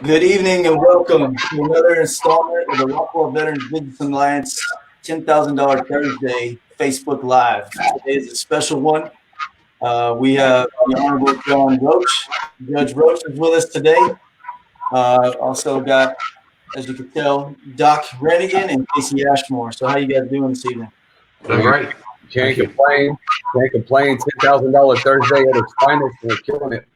Good evening and welcome to another installment of the Rockwell Veterans Business Alliance $10,000 Thursday Facebook Live. Today is a special one. We have the Honorable John Roach. Judge Roach is with us today. Also got, as you can tell, Doc Rennigan and Casey Ashmore. So how you guys doing this evening? Doing great. Can't complain. Can't complain. $10,000 Thursday at its finest. We're killing it.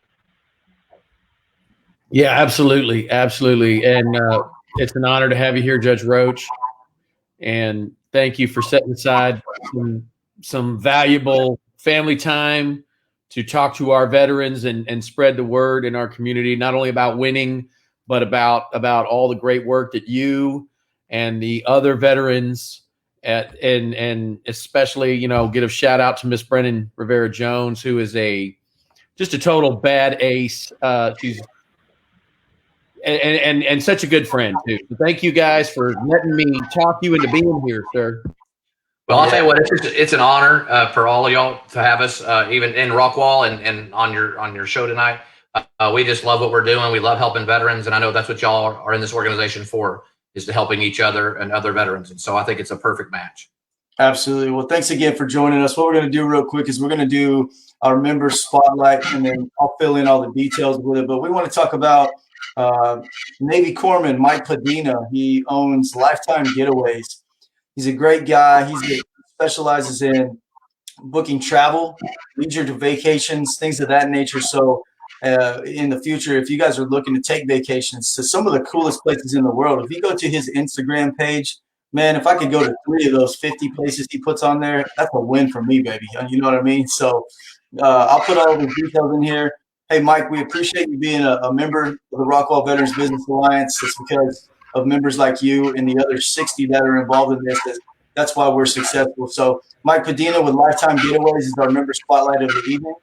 Yeah, absolutely. Absolutely. And it's an honor to have you here, Judge Roach. And thank you for setting aside some valuable family time to talk to our veterans and spread the word in our community, not only about winning, but about all the great work that you and the other veterans and especially, give a shout out to Miss Brennan Rivera Jones, who is just a total bad ace. She's and such a good friend too. So thank you guys for letting me talk you into being here, sir. Well, I'll tell you what, it's an honor for all of y'all to have us, even in Rockwall and on your show tonight. We just love what we're doing. We love helping veterans, and I know that's what y'all are in this organization for, is to helping each other and other veterans. And so I think it's a perfect match. Absolutely. Well, thanks again for joining us. What we're going to do real quick is we're going to do our member spotlight, and then I'll fill in all the details with it. But we want to talk about Navy Corpsman Mike Padina. He owns Lifetime Getaways. He's a great guy. He specializes in booking travel, leisure to vacations, things of that nature. So in the future, if you guys are looking to take vacations to some of the coolest places in the world, if you go to his Instagram page, man, if I could go to 3 of those 50 places he puts on there, that's a win for me, baby. You know what I mean? So I'll put all the details in here. Hey, Mike, we appreciate you being a member of the Rockwell Veterans Business Alliance. It's because of members like you and the other 60 that are involved in this. That's why we're successful. So Mike Padina with Lifetime Getaways is our member spotlight of the evening.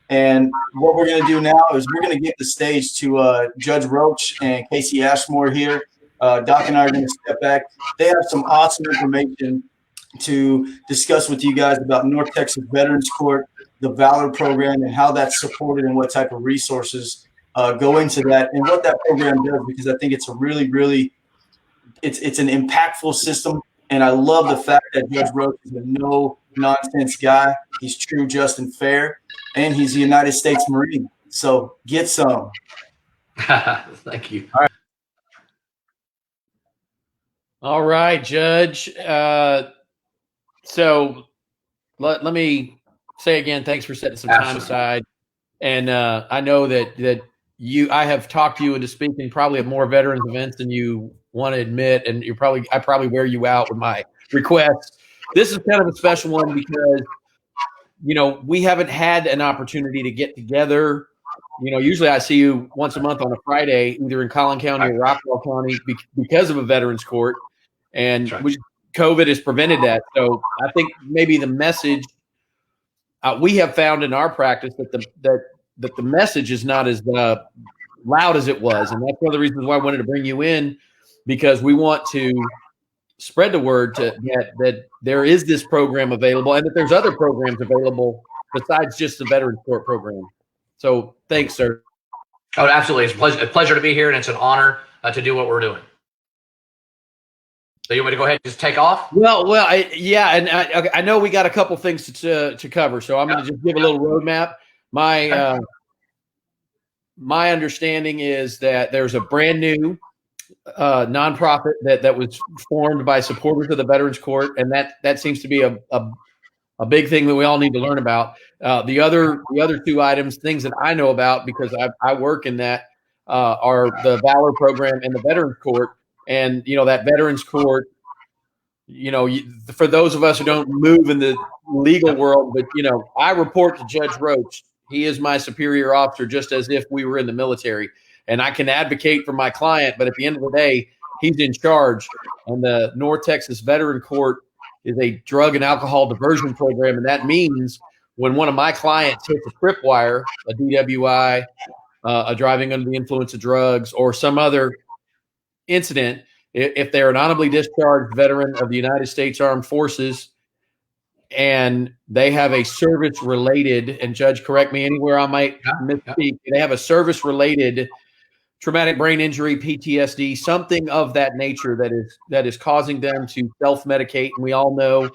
And what we're going to do now is we're going to give the stage to Judge Roach and Casey Ashmore here. Doc and I are going to step back. They have some awesome information to discuss with you guys about North Texas Veterans Court, the Valor program, and how that's supported and what type of resources go into that and what that program does, because I think it's a really, it's an impactful system. And I love the fact that Judge Roach is a no-nonsense guy. He's true, just, and fair. And he's a United States Marine. So get some. Thank you. All right, Judge. So let me say again, thanks for setting some time aside. And I know that I have talked you into speaking probably at more veterans events than you want to admit, and I probably wear you out with my requests. This is kind of a special one because we haven't had an opportunity to get together. Usually I see you once a month on a Friday, either in Collin County or Rockwall County, because of a veterans court, and COVID has prevented that. So I think maybe the message we have found in our practice that the message is not as loud as it was, and that's one of the reasons why I wanted to bring you in, because we want to spread the word that there is this program available, and that there's other programs available besides just the Veterans Court program. So thanks, sir. Oh, absolutely. It's a pleasure to be here, and it's an honor to do what we're doing. So you want me to go ahead and just take off? Well, and I know we got a couple things to cover, so I'm going to just give a little roadmap. My understanding is that there's a brand new nonprofit that was formed by supporters of the Veterans Court, and that seems to be a big thing that we all need to learn about. The other 2 items, things that I know about because I work in that, are the Valor program and the Veterans Court. And that Veterans Court, for those of us who don't move in the legal world, but I report to Judge Roach. He is my superior officer, just as if we were in the military. And I can advocate for my client, but at the end of the day, he's in charge. And the North Texas Veteran Court is a drug and alcohol diversion program. And that means when one of my clients hits a tripwire, a DWI, a driving under the influence of drugs, or some other incident, if they're an honorably discharged veteran of the United States Armed Forces and they have a service-related, and Judge, correct me anywhere I might misspeak, they have a service-related traumatic brain injury, PTSD, something of that nature that is causing them to self-medicate. And we all know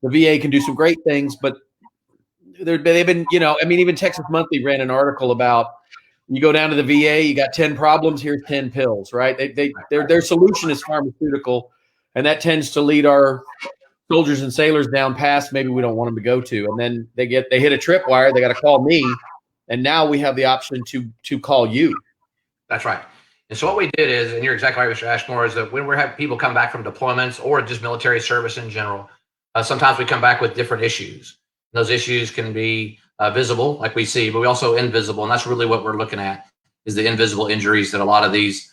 the VA can do some great things, but they've been, I mean, even Texas Monthly ran an article about you go down to the VA, you got 10 problems, here's 10 pills, right? Their solution is pharmaceutical, and that tends to lead our soldiers and sailors down paths maybe we don't want them to go to. And then they hit a tripwire, they got to call me, and now we have the option to call you. That's right. And so what we did is, and you're exactly right, Mr. Ashmore, is that when we're having people come back from deployments or just military service in general, sometimes we come back with different issues. And those issues can be visible, like we see, but we also invisible. And that's really what we're looking at, is the invisible injuries that a lot of these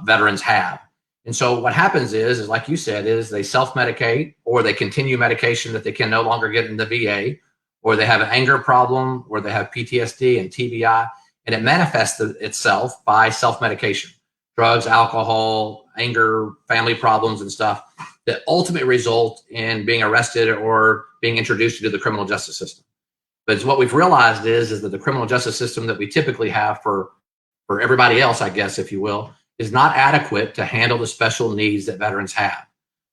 veterans have. And so what happens is like you said, is they self-medicate, or they continue medication that they can no longer get in the VA, or they have an anger problem, or they have PTSD and TBI. And it manifests itself by self-medication, drugs, alcohol, anger, family problems, and stuff that ultimately result in being arrested or being introduced into the criminal justice system. But what we've realized is that the criminal justice system that we typically have for everybody else, I guess, if you will, is not adequate to handle the special needs that veterans have.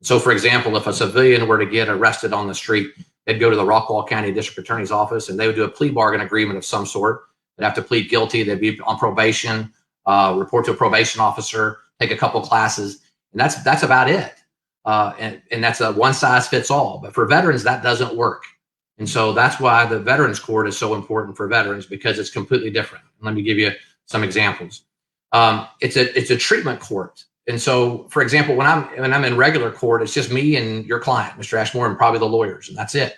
So, for example, if a civilian were to get arrested on the street, they'd go to the Rockwall County District Attorney's Office, and they would do a plea bargain agreement of some sort. They'd have to plead guilty. They'd be on probation, report to a probation officer, take a couple classes, and that's about it. And that's a one size fits all. But for veterans, that doesn't work. And so that's why the Veterans Court is so important for veterans, because it's completely different. Let me give you some examples. It's a treatment court. And so, for example, when I'm in regular court, it's just me and your client, Mr. Ashmore, and probably the lawyers, and that's it.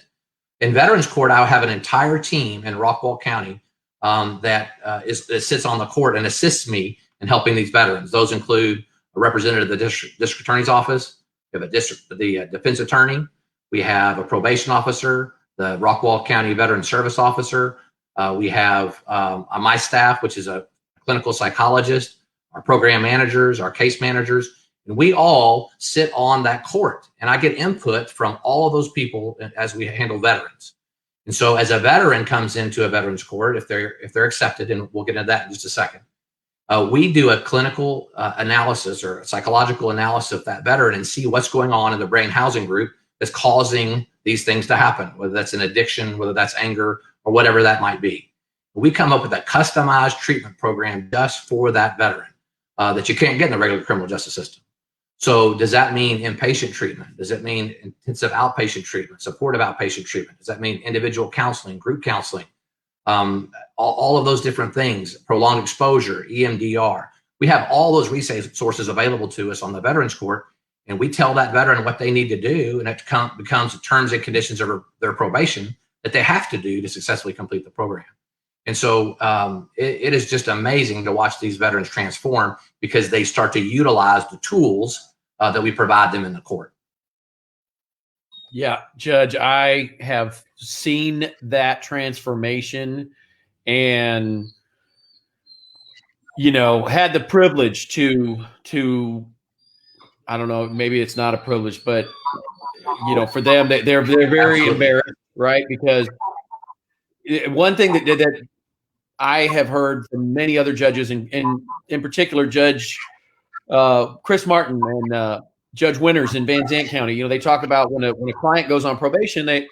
In Veterans Court, I'll have an entire team in Rockwall County that sits on the court and assists me in helping these veterans. Those include a representative of the district attorney's office. We have the defense attorney. We have a probation officer, the Rockwall County Veteran Service Officer. We have my staff, which is a clinical psychologist, our program managers, our case managers, and we all sit on that court. And I get input from all of those people as we handle veterans. And so as a veteran comes into a veterans court, if they're accepted, and we'll get into that in just a second, we do a clinical analysis or a psychological analysis of that veteran and see what's going on in the brain housing group that's causing these things to happen, whether that's an addiction, whether that's anger, or whatever that might be. We come up with a customized treatment program just for that veteran that you can't get in the regular criminal justice system. So does that mean inpatient treatment? Does it mean intensive outpatient treatment, supportive outpatient treatment? Does that mean individual counseling, group counseling? All of those different things, prolonged exposure, EMDR. We have all those resources available to us on the Veterans Court, and we tell that veteran what they need to do, and it becomes terms and conditions of their probation that they have to do to successfully complete the program. And so it is just amazing to watch these veterans transform, because they start to utilize the tools that we provide them in the court. Yeah, Judge, I have seen that transformation, and had the privilege to I don't know, maybe it's not a privilege, but for them, they're very embarrassed, right? Because one thing that I have heard from many other judges, and in particular Judge Chris Martin and Judge Winters in Van Zandt County, they talk about when a client goes on probation, they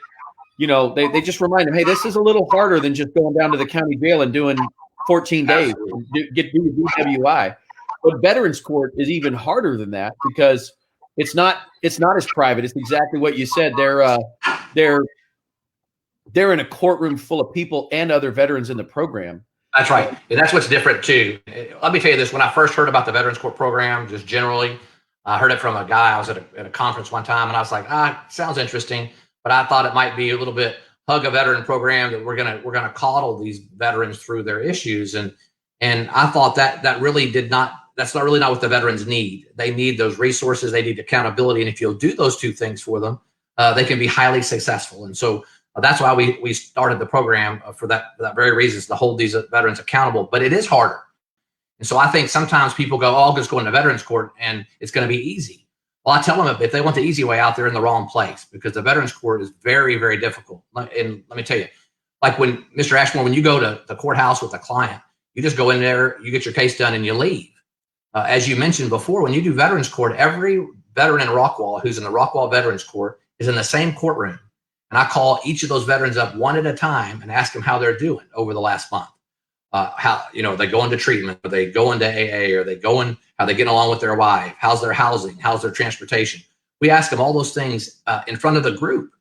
just remind them, hey, this is a little harder than just going down to the county jail and doing 14 days, get DWI. But Veterans Court is even harder than that, because it's not as private. It's exactly what you said. They're in a courtroom full of people and other veterans in the program. That's right. And that's what's different too. Let me tell you this. When I first heard about the Veterans Court program, just generally, I heard it from a guy. I was at a conference one time, and I was like, sounds interesting, but I thought it might be a little bit hug a veteran program that we're gonna coddle these veterans through their issues. And I thought that really that's not really what the veterans need. They need those resources. They need accountability. And if you'll do those two things for them, they can be highly successful. And so that's why we started the program for that very reason, is to hold these veterans accountable. But it is harder. And so I think sometimes people go, I'll just go into Veterans Court and it's going to be easy. Well, I tell them, if they want the easy way out, they're in the wrong place, because the Veterans Court is very, very difficult. And let me tell you, like when Mr. Ashmore, when you go to the courthouse with a client, You just go in there, you get your case done, and you leave. As you mentioned before, when you do Veterans Court, every veteran in Rockwall who's in the Rockwall Veterans Court is in the same courtroom. And I call each of those veterans up one at a time and ask them how they're doing over the last month. How, are they going to treatment? Are they going to AA? Are they going, how are they getting along with their wife? How's their housing? How's their transportation? We ask them all those things in front of the group.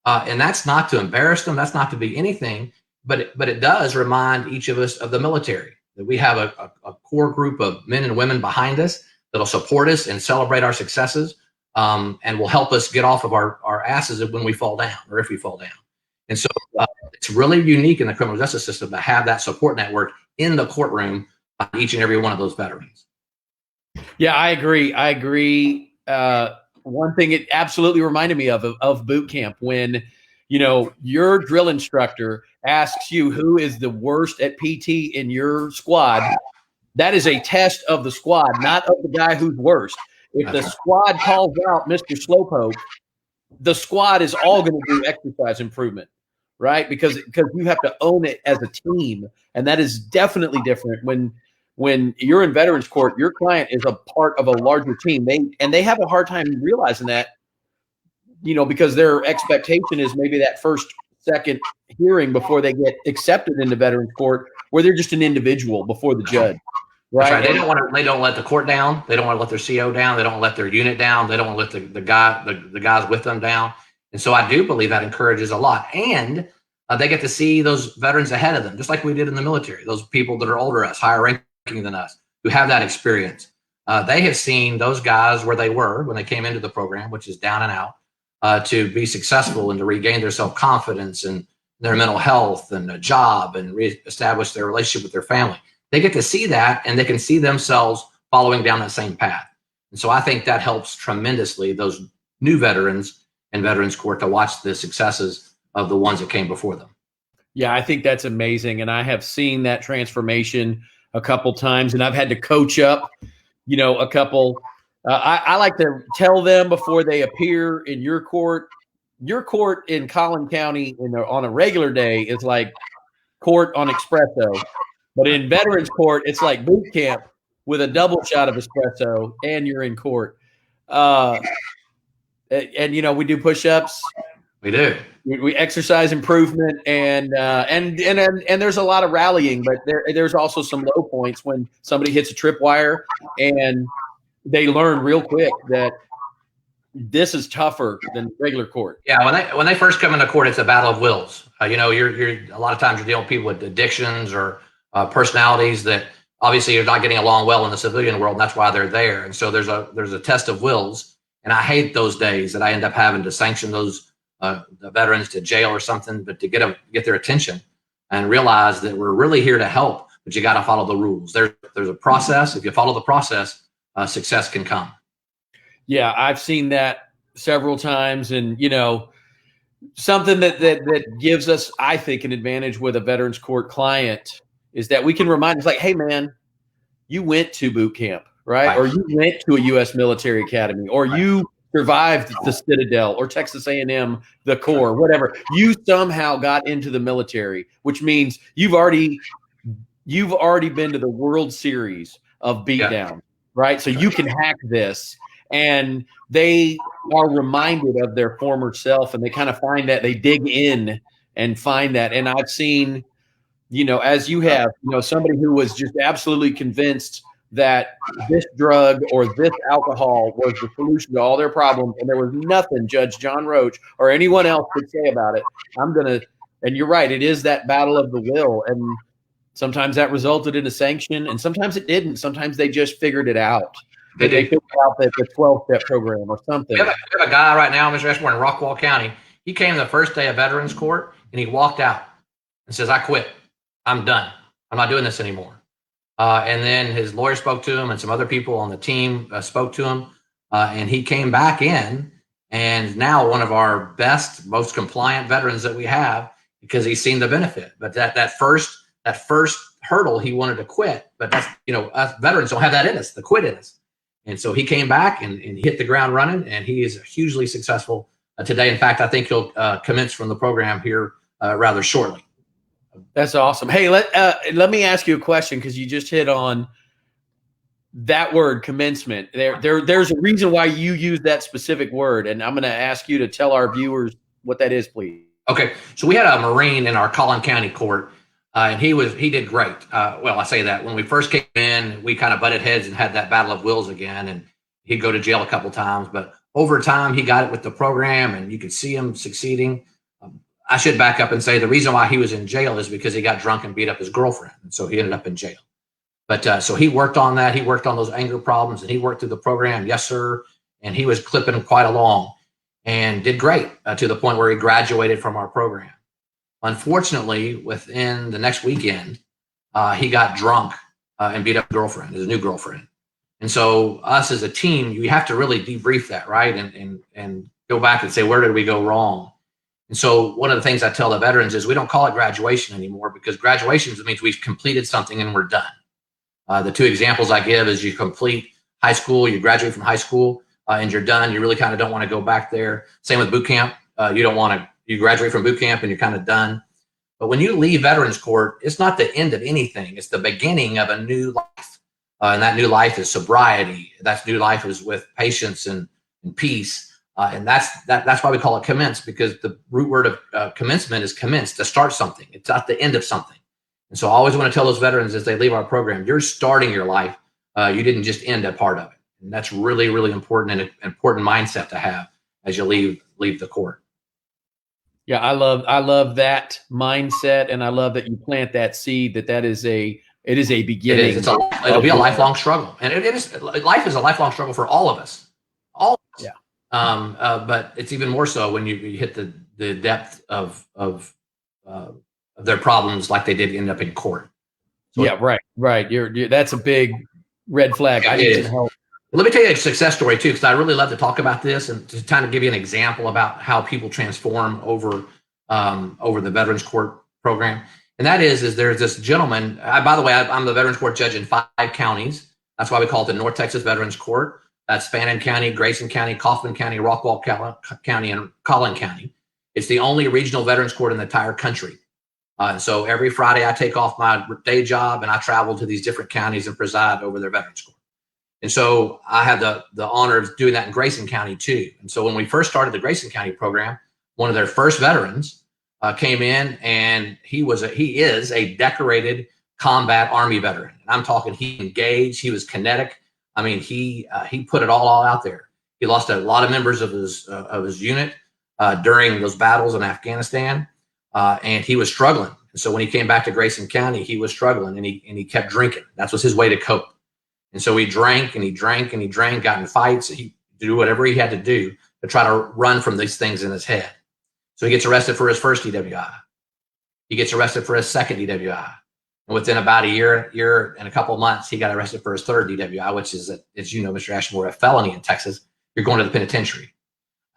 And that's not to embarrass them. That's not to be anything, but it does remind each of us of the military, that we have a core group of men and women behind us that'll support us and celebrate our successes, and will help us get off of our asses when we fall down, or if we fall down. And so it's really unique in the criminal justice system to have that support network in the courtroom on each and every one of those veterans. Yeah, I agree. One thing it absolutely reminded me of boot camp, when, your drill instructor asks you who is the worst at PT in your squad. That is a test of the squad, not of the guy who's worst. If the squad calls out Mr. Slowpoke, the squad is all going to do exercise improvement, right? Because you have to own it as a team, and that is definitely different when you're in Veterans Court. Your client is a part of a larger team. They have a hard time realizing that, because their expectation is maybe that second hearing before they get accepted into Veterans Court, where they're just an individual before the judge. Right. Right. They don't let the court down. They don't want to let their CO down. They don't let their unit down. They don't want to let the guys with them down. And so I do believe that encourages a lot. And they get to see those veterans ahead of them, just like we did in the military. Those people that are older than us, higher ranking than us, who have that experience. They have seen those guys where they were when they came into the program, which is down and out, to be successful and to regain their self-confidence and their mental health and a job and reestablish their relationship with their family. They get to see that, and they can see themselves following down that same path. And so I think that helps tremendously those new veterans in Veterans Court to watch the successes of the ones that came before them. Yeah, I think that's amazing. And I have seen that transformation a couple times, and I've had to coach up, a couple. I like to tell them before they appear in your court. Your court in Collin County on a regular day is like court on espresso. But in Veterans Court, it's like boot camp with a double shot of espresso, and you're in court. And we do push-ups. We do. We exercise improvement, and there's a lot of rallying, but there's also some low points when somebody hits a tripwire, and they learn real quick that this is tougher than regular court. Yeah, when they first come into court, it's a battle of wills. You're a lot of times you're dealing with people with addictions or personalities that obviously you're not getting along well in the civilian world, and that's why they're there. And so there's a test of wills, and I hate those days that I end up having to sanction those the veterans to jail or something, but to get their attention and realize that we're really here to help, but you got to follow the rules. There's a process. If you follow the process, success can come. Yeah, I've seen that several times, and something that gives us, I think, an advantage with a Veterans Court client is that we can remind us, like, hey, man, you went to boot camp, right? Or you went to a U.S. military academy, or you survived the Citadel or Texas A&M, the Corps, whatever. You somehow got into the military, which means you've already been to the World Series of beatdown, right? So you can hack this. And they are reminded of their former self, and they kind of find that, they dig in and find that. And I've seen, as you have, somebody who was just absolutely convinced that this drug or this alcohol was the solution to all their problems, and there was nothing Judge John Roach or anyone else could say about it. And you're right, it is that battle of the will. And sometimes that resulted in a sanction, and sometimes it didn't. Sometimes they just figured it out. They figured out the 12-step program or something. We have a guy right now, Mr. Ashmore, in Rockwall County. He came the first day of Veterans Court, and he walked out and says, I quit. I'm done. I'm not doing this anymore. And then his lawyer spoke to him, and some other people on the team spoke to him, and he came back in, and now one of our best, most compliant veterans that we have, because he's seen the benefit. But that first hurdle, he wanted to quit. But that's, us veterans don't have that in us, the quit in us. And so he came back and hit the ground running, and he is hugely successful today. In fact, I think he'll commence from the program here rather shortly. That's awesome. Hey, let me ask you a question, because you just hit on that word, commencement. There's a reason why you use that specific word, and I'm going to ask you to tell our viewers what that is, please. Okay, so we had a Marine in our Collin County court, and he did great. Well, I say that when we first came in, we kind of butted heads and had that battle of wills again, and he'd go to jail a couple times. But over time, he got it with the program, and you could see him succeeding. I should back up and say the reason why he was in jail is because he got drunk and beat up his girlfriend, and so he ended up in jail. But so he worked on that. He worked on those anger problems, and he worked through the program. Yes, sir. And he was clipping quite along and did great to the point where he graduated from our program. Unfortunately, within the next weekend, he got drunk and beat up his new girlfriend. And so us as a team, you have to really debrief that, right? And go back and say, where did we go wrong? And so one of the things I tell the veterans is we don't call it graduation anymore, because graduation means we've completed something and we're done. The two examples I give is you complete high school, you graduate from high school, and you're done. You really kind of don't want to go back there. Same with boot camp. You graduate from boot camp and you're kind of done. But when you leave Veterans Court, it's not the end of anything. It's the beginning of a new life. And that new life is sobriety. That new life is with patience and peace. And that's why we call it commence, because the root word of commencement is commence, to start something. It's not the end of something. And so I always want to tell those veterans as they leave our program, you're starting your life. You didn't just end a part of it. And that's really, really important, and an important mindset to have as you leave the court. Yeah, I love that mindset, and I love that you plant that seed. It is a beginning. It is. It'll be a lifelong struggle, and it is. Life is a lifelong struggle for all of us. All of us. Yeah. But it's even more so when you hit the depth of their problems, like they did end up in court. So yeah, right. You're that's a big red flag. I need some help. Let me tell you a success story too, because I really love to talk about this and to kind of give you an example about how people transform over the Veterans Court program. And that is there's this gentleman. By the way, I'm the Veterans Court judge in 5 counties. That's why we call it the North Texas Veterans Court. That's Fannin County, Grayson County, Kaufman County, Rockwall County, and Collin County. It's the only regional Veterans Court in the entire country. So every Friday I take off my day job and I travel to these different counties and preside over their Veterans Court. And so I have the honor of doing that in Grayson County too. And so when we first started the Grayson County program, one of their first veterans came in, and he is a decorated combat Army veteran. And I'm talking, he engaged, he was kinetic. I mean, he put it all out there. He lost a lot of members of his unit during those battles in Afghanistan, and he was struggling. And so when he came back to Grayson County, he was struggling, and he kept drinking. That was his way to cope. And so he drank and he drank and he drank, got in fights. He did whatever he had to do to try to run from these things in his head. So he gets arrested for his first DWI. He gets arrested for his second DWI. And within about a year and a couple of months, he got arrested for his third DWI, which is, as you know, Mr. Ashmore, a felony in Texas. You're going to the penitentiary.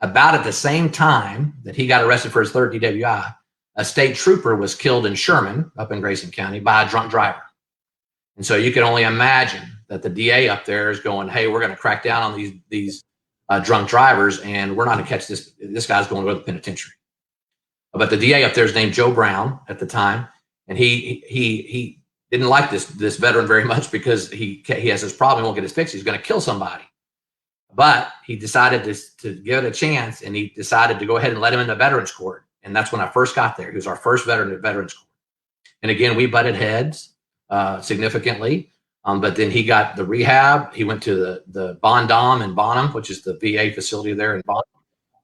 About at the same time that he got arrested for his third DWI, a state trooper was killed in Sherman, up in Grayson County, by a drunk driver. And so you can only imagine that the DA up there is going, hey, we're going to crack down on these drunk drivers, and we're not going to catch this. This guy's going to go to the penitentiary. But the DA up there is named Joe Brown at the time, and he didn't like this veteran very much, because he has this problem. He won't get his fix. He's going to kill somebody. But he decided to give it a chance, and he decided to go ahead and let him into Veterans Court. And that's when I first got there. He was our first veteran at Veterans Court. And again, we butted heads significantly. But then he got the rehab. He went to the Bon-Dom in Bonham, which is the VA facility there in Bonham,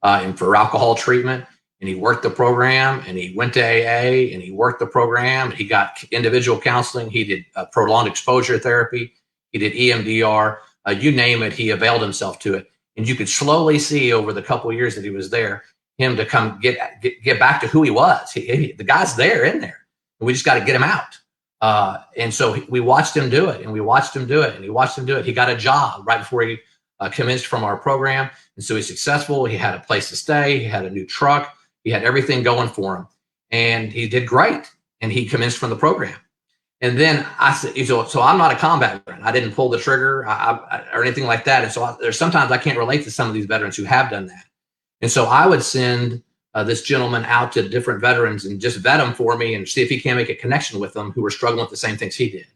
and for alcohol treatment. And he worked the program, and he went to AA, and he worked the program. He got individual counseling. He did prolonged exposure therapy. He did EMDR. You name it, he availed himself to it. And you could slowly see over the couple of years that he was there, him to come get back to who he was. The guy's there in there. And we just got to get him out. And so we watched him do it, and we watched him do it, and he watched him do it. He got a job right before he commenced from our program. And so he's successful. He had a place to stay. He had a new truck. He had everything going for him, and he did great. And he commenced from the program. And then I said, so I'm not a combat veteran. I didn't pull the trigger or anything like that. And so there's sometimes I can't relate to some of these veterans who have done that. And so I would send this gentleman out to different veterans and just vet them for me and see if he can make a connection with them who were struggling with the same things he did.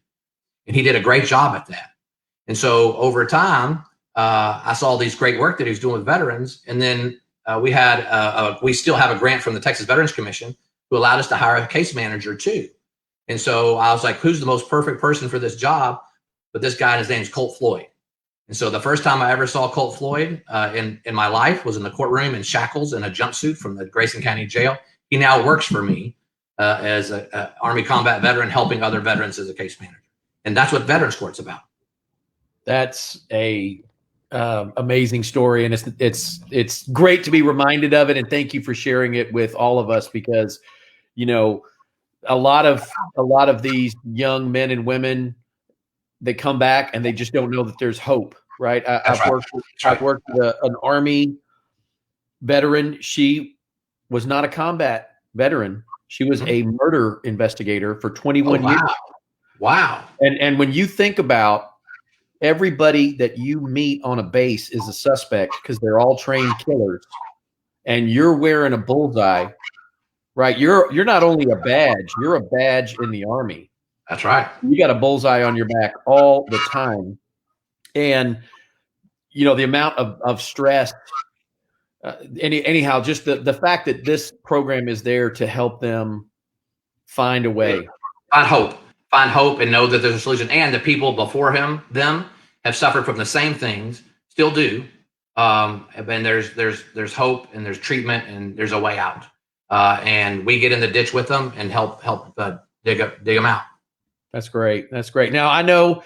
And he did a great job at that. And so over time, I saw these great work that he was doing with veterans. And then we still have a grant from the Texas Veterans Commission who allowed us to hire a case manager too. And so I was like, who's the most perfect person for this job? But this guy, his name's Colt Floyd. And so the first time I ever saw Colt Floyd in my life was in the courtroom in shackles and a jumpsuit from the Grayson County Jail. He now works for me as an Army combat veteran, helping other veterans as a case manager. And that's what Veterans Court's about. That's a amazing story, and it's great to be reminded of it. And thank you for sharing it with all of us, because a lot of these young men and women, they come back and they just don't know that there's hope, right? I've worked with an Army veteran. She was not a combat veteran. She was a murder investigator for 21 years. Wow. And when you think about everybody that you meet on a base is a suspect because they're all trained killers, and you're wearing a bullseye, right? You're not only a badge, you're a badge in the Army. That's right. You got a bullseye on your back all the time. And, the amount of stress, anyhow, just the fact that this program is there to help them find a way. Find hope and know that there's a solution. And the people before them have suffered from the same things, still do. And there's hope and there's treatment and there's a way out. And we get in the ditch with them and help dig them out. That's great. That's great. Now, I know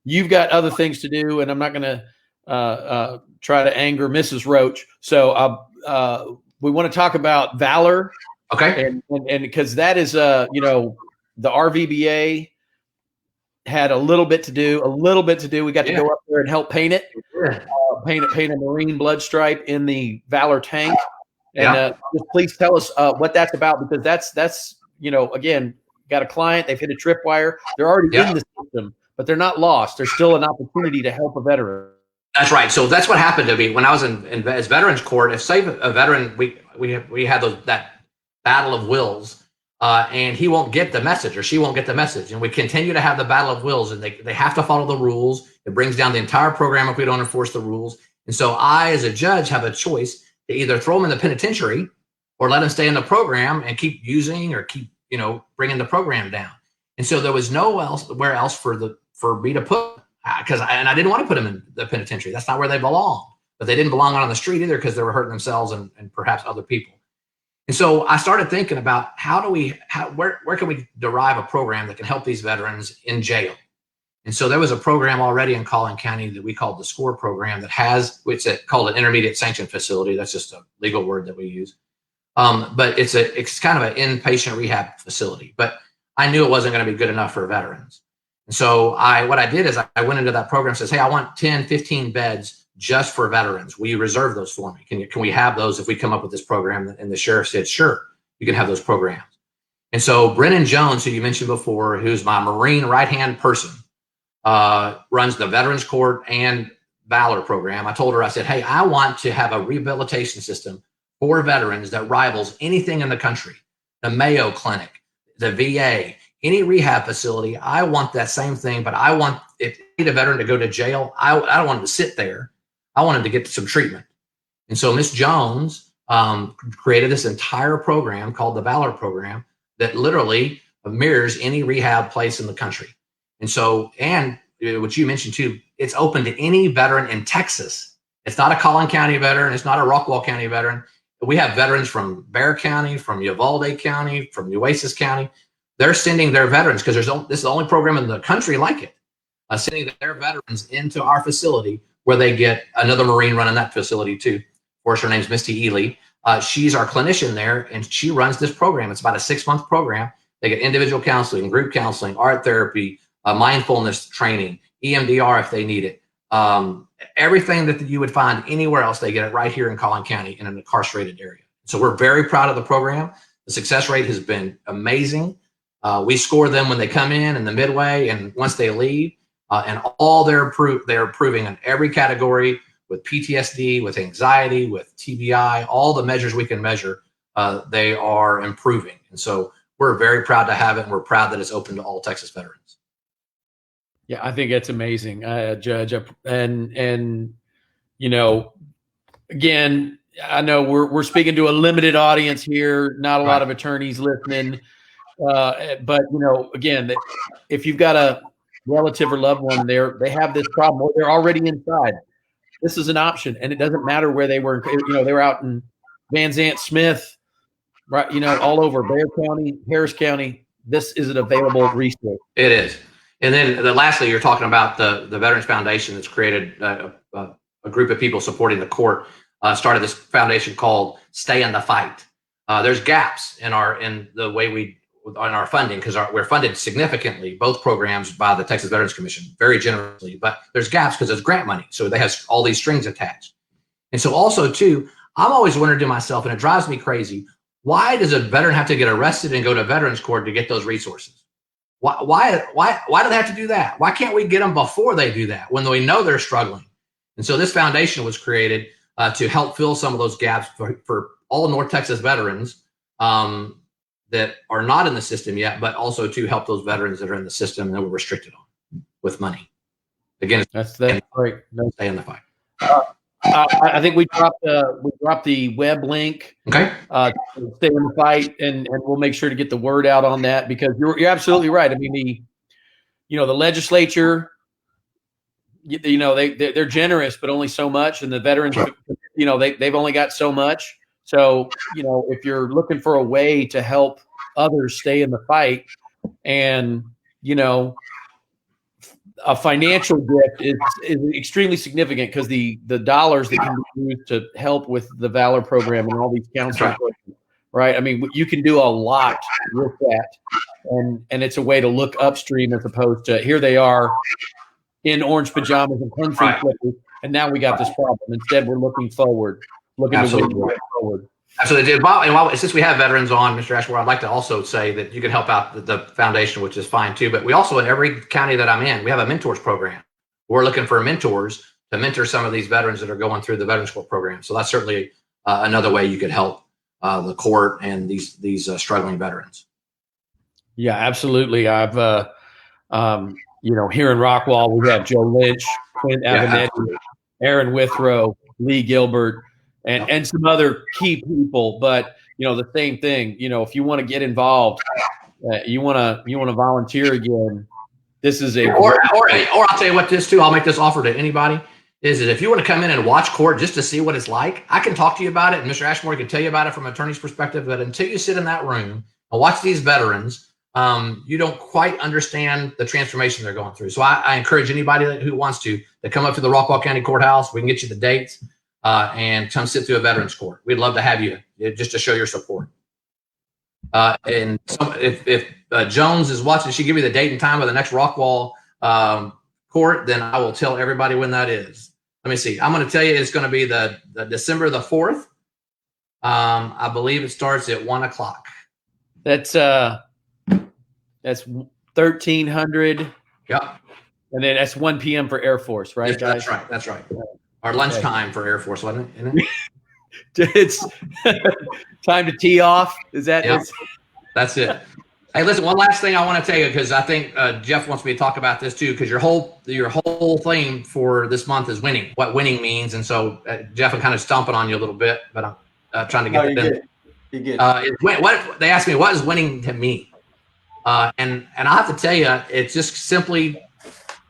you've got other things to do, and I'm not going to try to anger Mrs. Roach. So we want to talk about Valor. Okay. And because that is, the RVBA had a little bit to do. We got to go up there and help paint it, paint a Marine blood stripe in the Valor tank. And just please tell us what that's about, because that's again, got a client, they've hit a tripwire, they're already in the system, but they're not lost. There's still an opportunity to help a veteran. That's right. So that's what happened to me when I was in as Veterans Court. If say a veteran, we had that battle of wills, and he won't get the message or she won't get the message, and we continue to have the battle of wills, and they have to follow the rules. It brings down the entire program if we don't enforce the rules. And so I, as a judge, have a choice to either throw them in the penitentiary or let them stay in the program and keep using or keep bringing the program down. And so there was nowhere else for me to put, I didn't want to put them in the penitentiary. That's not where they belong. But they didn't belong on the street either, because they were hurting themselves and perhaps other people. And so I started thinking about where can we derive a program that can help these veterans in jail. And so there was a program already in Collin County that we called the SCORE program it's called an intermediate sanction facility. That's just a legal word that we use. But it's kind of an inpatient rehab facility. But I knew it wasn't going to be good enough for veterans. And so what I did is I went into that program and says, hey, I want 10, 15 beds just for veterans. Will you reserve those for me? Can we have those if we come up with this program? And the sheriff said, sure, you can have those programs. And so Brennan Jones, who you mentioned before, who's my Marine right-hand person, runs the Veterans Court and Valor program. I told her, I said, hey, I want to have a rehabilitation system for veterans that rivals anything in the country. The Mayo Clinic, the VA, any rehab facility. I want that same thing, but I want, if you need a veteran to go to jail, I don't want him to sit there. I want him to get some treatment. And so Ms. Jones created this entire program called the Valor program that literally mirrors any rehab place in the country. And so, and what you mentioned too, it's open to any veteran in Texas. It's not a Collin County veteran. It's not a Rockwall County veteran. We have veterans from Bexar County, from Uvalde County, from Nueces County. They're sending their veterans, because this is the only program in the country like it, sending their veterans into our facility where they get another Marine running that facility too. Of course, her name's Misty Ely. She's our clinician there, and she runs this program. It's about a 6-month program. They get individual counseling, group counseling, art therapy, mindfulness training, EMDR if they need it. Everything that you would find anywhere else, they get it right here in Collin County in an incarcerated area. So we're very proud of the program. The success rate has been amazing. We score them when they come in the midway and once they leave, and all they're improving in every category, with PTSD, with anxiety, with TBI, all the measures we can measure. they are improving. And so we're very proud to have it, and we're proud that it's open to all Texas veterans. Yeah, I think it's amazing, Judge. And again, I know we're speaking to a limited audience here, not a lot of attorneys listening. But again, if you've got a relative or loved one there, they have this problem, or they're already inside. This is an option, and it doesn't matter where they were. They were out in Van Zant, Smith, right? All over Bexar County, Harris County. This is an available resource. It is. And then lastly, you're talking about the Veterans Foundation that's created a group of people supporting the court. Started this foundation called Stay in the Fight. There's gaps in the way on our funding, because we're funded significantly, both programs, by the Texas Veterans Commission, very generously, but there's gaps because it's grant money. So they have all these strings attached. And so also too, I'm always wondering to myself, and it drives me crazy, why does a veteran have to get arrested and go to veterans court to get those resources? Why do they have to do that? Why can't we get them before they do that, when we know they're struggling? And so this foundation was created to help fill some of those gaps for all North Texas veterans that are not in the system yet, but also to help those veterans that are in the system that were restricted on with money. Again, that's great. Stay in the fight. I think we dropped the web link. Okay. Stay in the fight, and we'll make sure to get the word out on that, because you're absolutely right. I mean, the legislature, they're generous, but only so much, and the veterans, they've only got so much. So, if you're looking for a way to help others stay in the fight, and, a financial gift is extremely significant, because the dollars that can be used to help with the Valor program and all these counseling programs, right? I mean, you can do a lot with that. And it's a way to look upstream, as opposed to here they are in orange pajamas and country flippers, and now we got this problem. Instead, we're looking forward. Absolutely. Forward. Absolutely. And since we have veterans on, Mr. Ashmore, I'd like to also say that you can help out the foundation, which is fine too. But we also, in every county that I'm in, we have a mentors program. We're looking for mentors to mentor some of these veterans that are going through the Veterans Court program. So that's certainly another way you could help the court and these struggling veterans. Yeah, absolutely. I've here in Rockwall, we have Joe Lynch, Clint Avenatti, Aaron Withrow, Lee Gilbert, and some other key people. But the same thing. If you want to get involved, you want to volunteer again. This is or I'll tell you what, this too. I'll make this offer to anybody. Is if you want to come in and watch court just to see what it's like, I can talk to you about it, and Mr. Ashmore can tell you about it from an attorney's perspective. But until you sit in that room and watch these veterans, you don't quite understand the transformation they're going through. So I encourage anybody who wants to come up to the Rockwall County Courthouse. We can get you the dates and come sit through a veterans court. We'd love to have you just to show your support. And if Jones is watching, she give me the date and time of the next Rockwall court, then I will tell everybody when that is. Let me see. I'm going to tell you it's going to be the December the 4th. I believe it starts at 1:00. That's 1300. Yep. And then that's 1 p.m. for Air Force, right, guys? That's right. Our lunchtime for Air Force, wasn't it? It's time to tee off. Is that? Yep. That's it. Hey, listen, one last thing I want to tell you, because I think Jeff wants me to talk about this too, because your whole theme for this month is winning, what winning means. And so Jeff, I'm kind of stomping on you a little bit, but I'm trying to get it. You get what they asked me, what is winning to me? And I have to tell you, it's just simply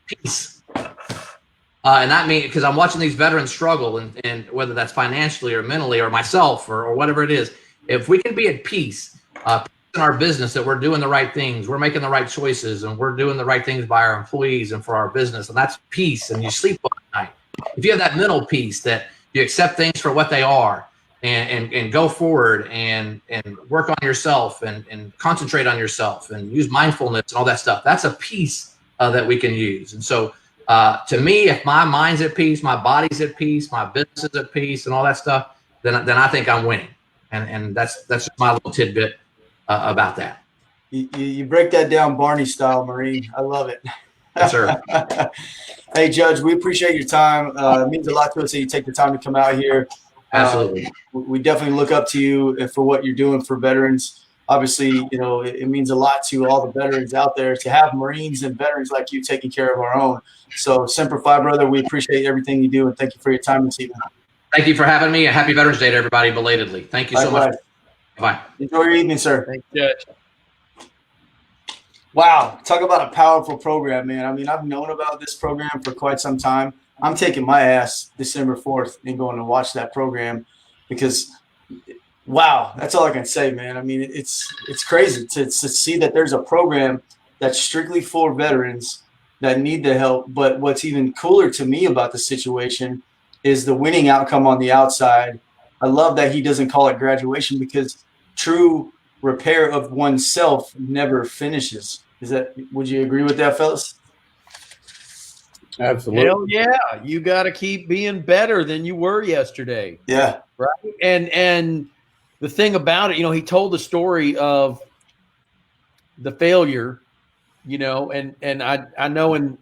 peace. And that means, because I'm watching these veterans struggle, and whether that's financially or mentally or myself or whatever it is, if we can be at peace in our business, that we're doing the right things, we're making the right choices, and we're doing the right things by our employees and for our business, and that's peace, and you sleep well at night. If you have that mental peace, that you accept things for what they are, and go forward and work on yourself and concentrate on yourself and use mindfulness and all that stuff, that's a peace that we can use. And so to me, if my mind's at peace, my body's at peace, my business is at peace, and all that stuff, then I think I'm winning. And that's just my little tidbit about that. You break that down Barney style, Marine. I love it. Yes, sir. Hey, Judge, we appreciate your time. It means a lot to us that you take the time to come out here. Absolutely. We definitely look up to you for what you're doing for veterans. Obviously, it means a lot to all the veterans out there to have Marines and veterans like you taking care of our own. So Semper Fi, brother, we appreciate everything you do, and thank you for your time this evening. Thank you for having me, and happy Veterans Day to everybody belatedly. Thank you so much. Bye. Enjoy your evening, sir. Thanks, Judge. Wow, talk about a powerful program, man. I mean, I've known about this program for quite some time. I'm taking my ass December 4th and going to watch that program because, wow, that's all I can say, man. I mean, it's crazy to see that there's a program that's strictly for veterans that need the help. But what's even cooler to me about the situation is the winning outcome on the outside. I love that he doesn't call it graduation because true repair of oneself never finishes. Would you agree with that, fellas? Absolutely. Hell yeah. You got to keep being better than you were yesterday. Yeah. Right. And the thing about it, he told the story of the failure, and I know in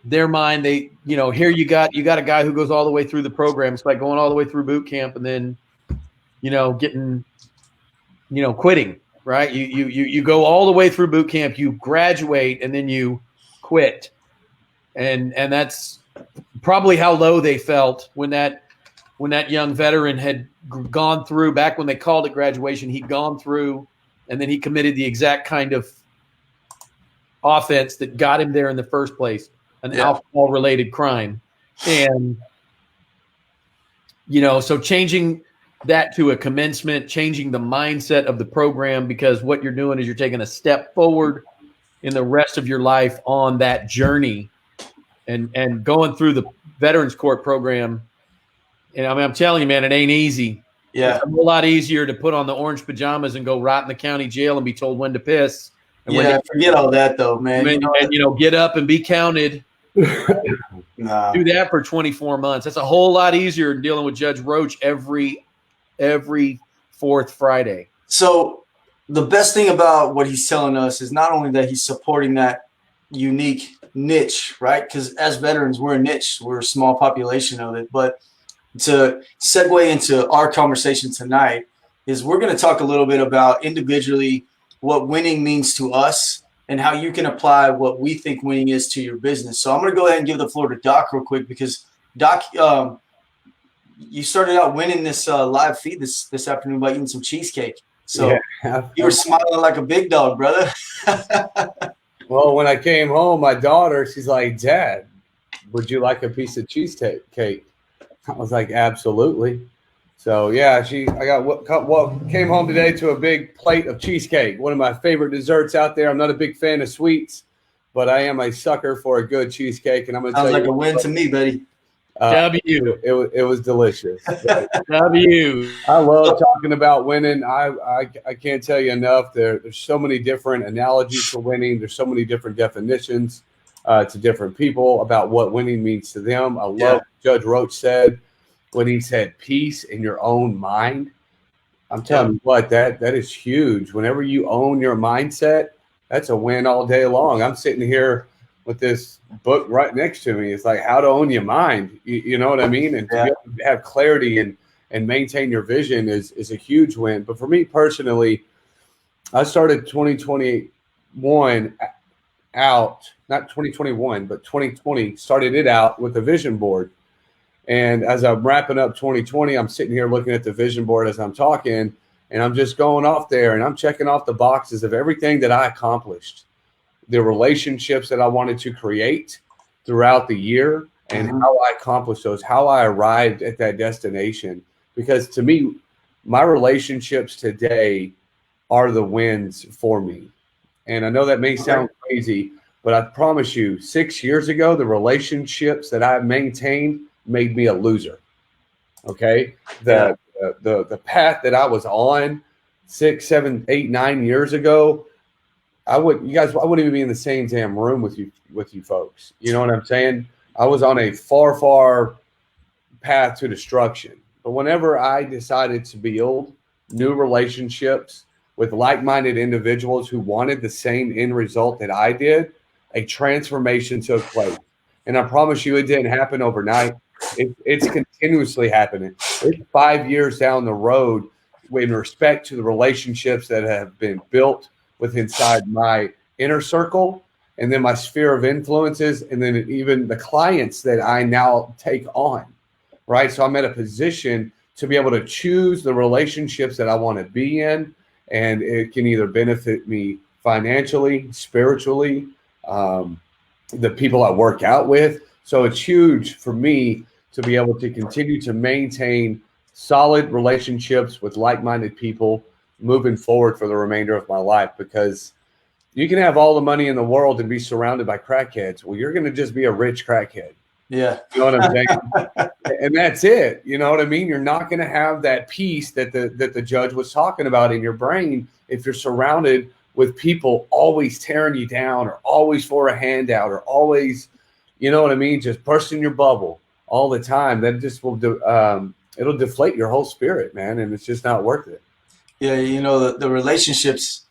their mind, they, here you got a guy who goes all the way through the program. It's like going all the way through boot camp and then, getting, quitting, right? You go all the way through boot camp, you graduate, and then you quit. And that's probably how low they felt when that young veteran had gone through, back when they called it graduation, he'd gone through, and then he committed the exact kind of offense that got him there in the first place, an alcohol-related crime. And, so changing that to a commencement, changing the mindset of the program, because what you're doing is you're taking a step forward in the rest of your life on that journey and going through the Veterans Court program. And I mean, I'm telling you, man, it ain't easy. Yeah. It's a whole lot easier to put on the orange pajamas and go rot in the county jail and be told when to piss. And forget all that though, man. And get up and be counted. Nah. Do that for 24 months. That's a whole lot easier than dealing with Judge Roach every fourth Friday. So the best thing about what he's telling us is not only that he's supporting that unique niche, right? Because as veterans, we're a niche. We're a small population of it. But to segue into our conversation tonight is we're going to talk a little bit about individually what winning means to us and how you can apply what we think winning is to your business. So I'm going to go ahead and give the floor to Doc real quick because, Doc, you started out winning this live feed this afternoon by eating some cheesecake. So you were smiling like a big dog, brother. Well, when I came home, my daughter, she's like, Dad, would you like a piece of cheesecake? I was like, absolutely. So, yeah, I came home today to a big plate of cheesecake, one of my favorite desserts out there. I'm not a big fan of sweets, but I am a sucker for a good cheesecake. And I'm going to tell you. Sounds like a win to me, buddy. W. It was delicious. W. I love talking about winning. I can't tell you enough. There's so many different analogies for winning. There's so many different definitions to different people about what winning means to them. I love what Judge Roach said when he said peace in your own mind. I'm telling you what, that is huge. Whenever you own your mindset, that's a win all day long. I'm sitting here with this book right next to me. It's like How to Own Your Mind. You know what I mean? And to be able to have clarity and maintain your vision is a huge win. But for me personally, I started 2021 out, not 2021, but 2020, started it out with a vision board. And as I'm wrapping up 2020, I'm sitting here looking at the vision board as I'm talking, and I'm just going off there and I'm checking off the boxes of everything that I accomplished, the relationships that I wanted to create throughout the year, and how I accomplished those, how I arrived at that destination. Because to me, my relationships today are the wins for me. And I know that may sound crazy, but I promise you, 6 years ago, the relationships that I maintained made me a loser. Okay. The path that I was on 6, 7, 8, 9 years ago, I wouldn't even be in the same damn room with you folks. You know what I'm saying? I was on a far path to destruction. But whenever I decided to build new relationships with like-minded individuals who wanted the same end result that I did, a transformation took place. And I promise you, it didn't happen overnight. It's continuously happening. it's 5 years down the road in respect to the relationships that have been built with inside my inner circle, and then my sphere of influences, and then even the clients that I now take on, right? So I'm at a position to be able to choose the relationships that I want to be in, and it can either benefit me financially, spiritually, the people I work out with. So it's huge for me to be able to continue to maintain solid relationships with like-minded people moving forward for the remainder of my life, because you can have all the money in the world and be surrounded by crackheads. Well, you're going to just be a rich crackhead. Yeah. You know what I'm saying? And that's it. You know what I mean? You're not going to have that peace that the judge was talking about in your brain if you're surrounded with people always tearing you down, or always for a handout, or always, you know what I mean, just bursting your bubble all the time. That just will it'll deflate your whole spirit, man, and it's just not worth it. Yeah, you know, the relationships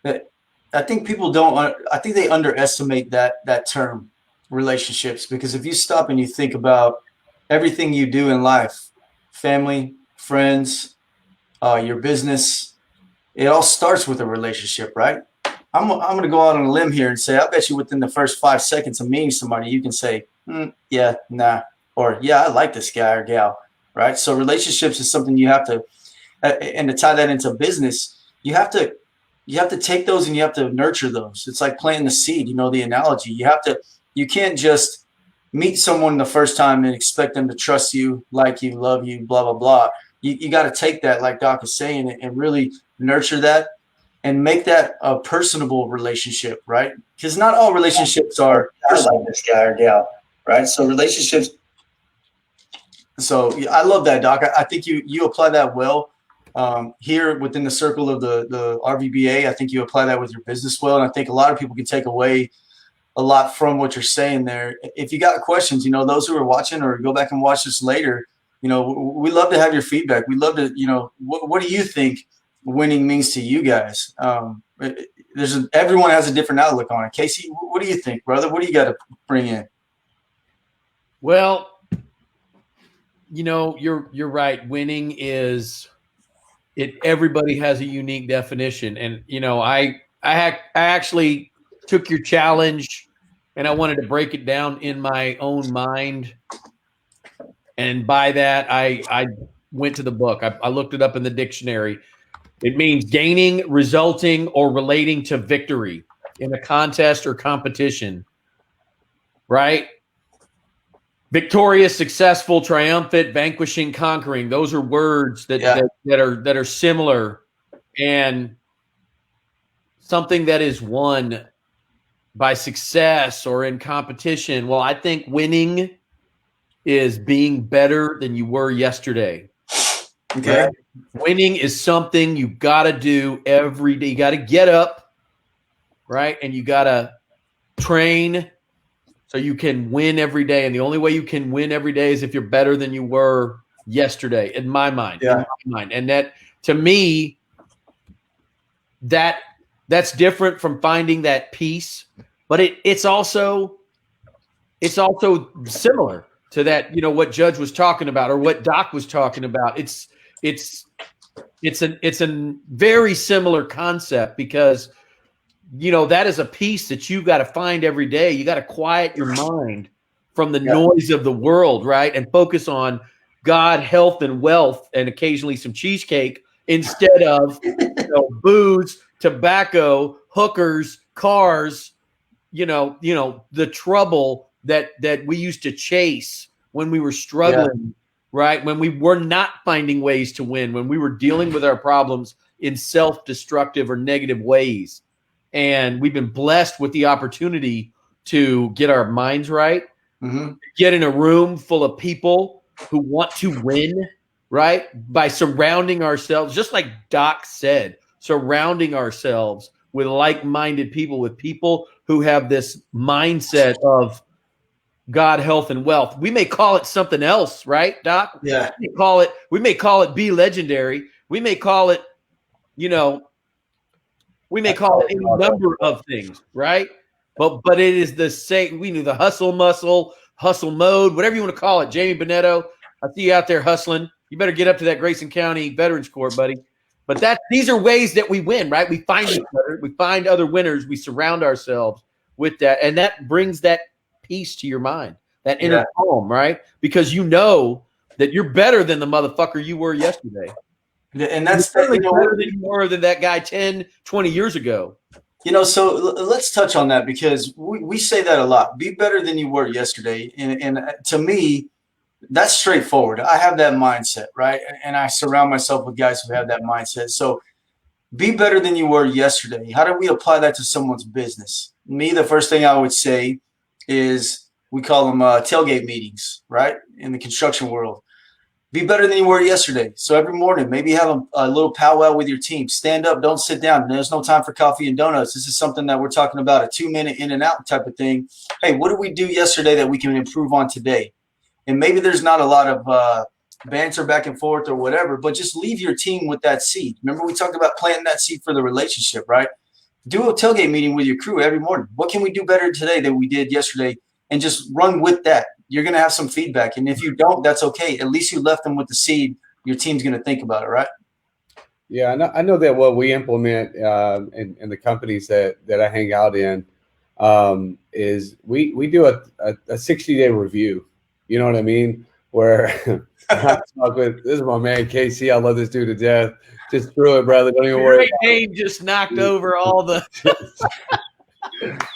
that I think people don't. I think they underestimate that term, relationships, because if you stop and you think about everything you do in life, family, friends, your business, it all starts with a relationship, right? I'm going to go out on a limb here and say, I bet you within the first 5 seconds of meeting somebody, you can say, yeah, nah, or yeah, I like this guy or gal, right? So relationships is something you have to, and to tie that into business, you have to take those and you have to nurture those. It's like planting the seed, you know, the analogy. You can't just meet someone the first time and expect them to trust you, like you, love you, blah, blah, blah. You got to take that, like Doc is saying, and really nurture that and make that a personable relationship, right? Because not all relationships are I like this guy or gal, right? So relationships. So I love that, Doc. I think you apply that well here within the circle of the RVBA. I think you apply that with your business well, and I think a lot of people can take away a lot from what you're saying there. If you got questions, you know, those who are watching or go back and watch this later, you know, we love to have your feedback. We love to, you know, what do you think winning means to you guys? Everyone has a different outlook on it. Casey, what do you think, brother? What do you got to bring in? Well, you know, you're right. Winning is it. Everybody has a unique definition, and you know, I actually took your challenge, and I wanted to break it down in my own mind. And by that, I went to the book. I looked it up in the dictionary. It means gaining, resulting, or relating to victory in a contest or competition, right? Victorious, successful, triumphant, vanquishing, conquering. Those are words that are similar, and something that is won by success or in competition. Well, I think winning is being better than you were yesterday. Okay. Winning is something you got to do every day. You got to get up, right? And you got to train so you can win every day. And the only way you can win every day is if you're better than you were yesterday, in my mind. Yeah. And that, to me, that's different from finding that peace, but it's also similar to that, you know, what Judge was talking about or what Doc was talking about. It's a very similar concept, because, you know, that is a peace that you got to find every day. You got to quiet your mind from the noise of the world, right? And focus on God, health, and wealth, and occasionally some cheesecake instead of, you know, booze, tobacco, hookers, cars, you know, the trouble that we used to chase when we were struggling, right? When we were not finding ways to win, when we were dealing with our problems in self-destructive or negative ways. And we've been blessed with the opportunity to get our minds right, get in a room full of people who want to win, right? By surrounding ourselves, just like Doc said, surrounding ourselves with like-minded people, with people who have this mindset of God, health, and wealth. We may call it something else, right, Doc? Yeah. We may call it be legendary. We may call it, you know, we may call it any number of things, right? But it is the same. We knew the hustle muscle, hustle mode, whatever you want to call it. Jamie Bonetto, I see you out there hustling. You better get up to that Grayson County Veterans Court, buddy. But these are ways that we win, right? We find each other, we find other winners, we surround ourselves with that, and that brings that peace to your mind, that inner calm, right? Because you know that you're better than the motherfucker you were yesterday. And that's better than you were than that guy 10, 20 years ago. So let's touch on that, because we say that a lot. Be better than you were yesterday. And to me, that's straightforward. I have that mindset, right? And I surround myself with guys who have that mindset. So be better than you were yesterday. How do we apply that to someone's business? Me, the first thing I would say is we call them tailgate meetings, right? In the construction world. Be better than you were yesterday. So every morning, maybe have a little powwow with your team. Stand up, don't sit down. There's no time for coffee and donuts. This is something that we're talking about, a 2-minute in and out type of thing. Hey, what did we do yesterday that we can improve on today? And maybe there's not a lot of banter back and forth or whatever, but just leave your team with that seed. Remember, we talked about planting that seed for the relationship, right? Do a tailgate meeting with your crew every morning. What can we do better today than we did yesterday? And just run with that. You're going to have some feedback. And if you don't, that's okay. At least you left them with the seed. Your team's going to think about it, right? Yeah, I know that what we implement in the companies that I hang out in is we do a 60-day review. You know what I mean? Where I talk with, this is my man Casey. I love this dude to death. Just screw it, brother. Don't even worry. Dave just knocked over all the.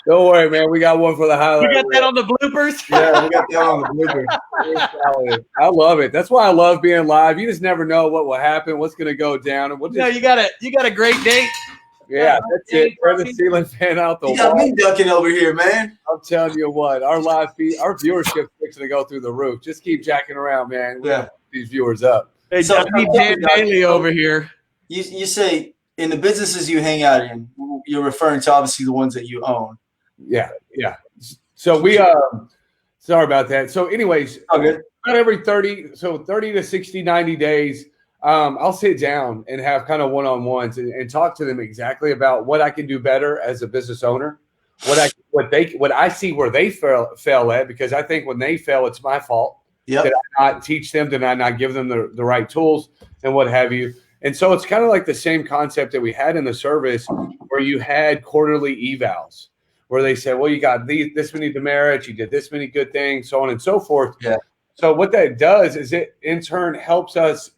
Don't worry, man. We got one for the highlight. We got that on the bloopers. Yeah, we got that on the bloopers. I love it. That's why I love being live. You just never know what will happen, what's going to go down, and you got a great date. Yeah, that's it. Turn the ceiling fan out the wall. You got me ducking over here, man. I'm telling you what, our live feed, our viewership's fixing to go through the roof. Just keep jacking around, man. We got these viewers up. Hey, so I need Dan Bailey over here. You say in the businesses you hang out in, you're referring to obviously the ones that you own. Yeah. So we sorry about that. So anyways, good. About every 30 to 60, 90 days, I'll sit down and have kind of one-on-ones and talk to them exactly about what I can do better as a business owner, what I see where they fail at, because I think when they fail, it's my fault. Yep. Did I not teach them? Did I not give them the right tools and what have you? And so it's kind of like the same concept that we had in the service, where you had quarterly evals, where they said, well, you got this many demerits, you did this many good things, so on and so forth. Yeah. So what that does is it in turn helps us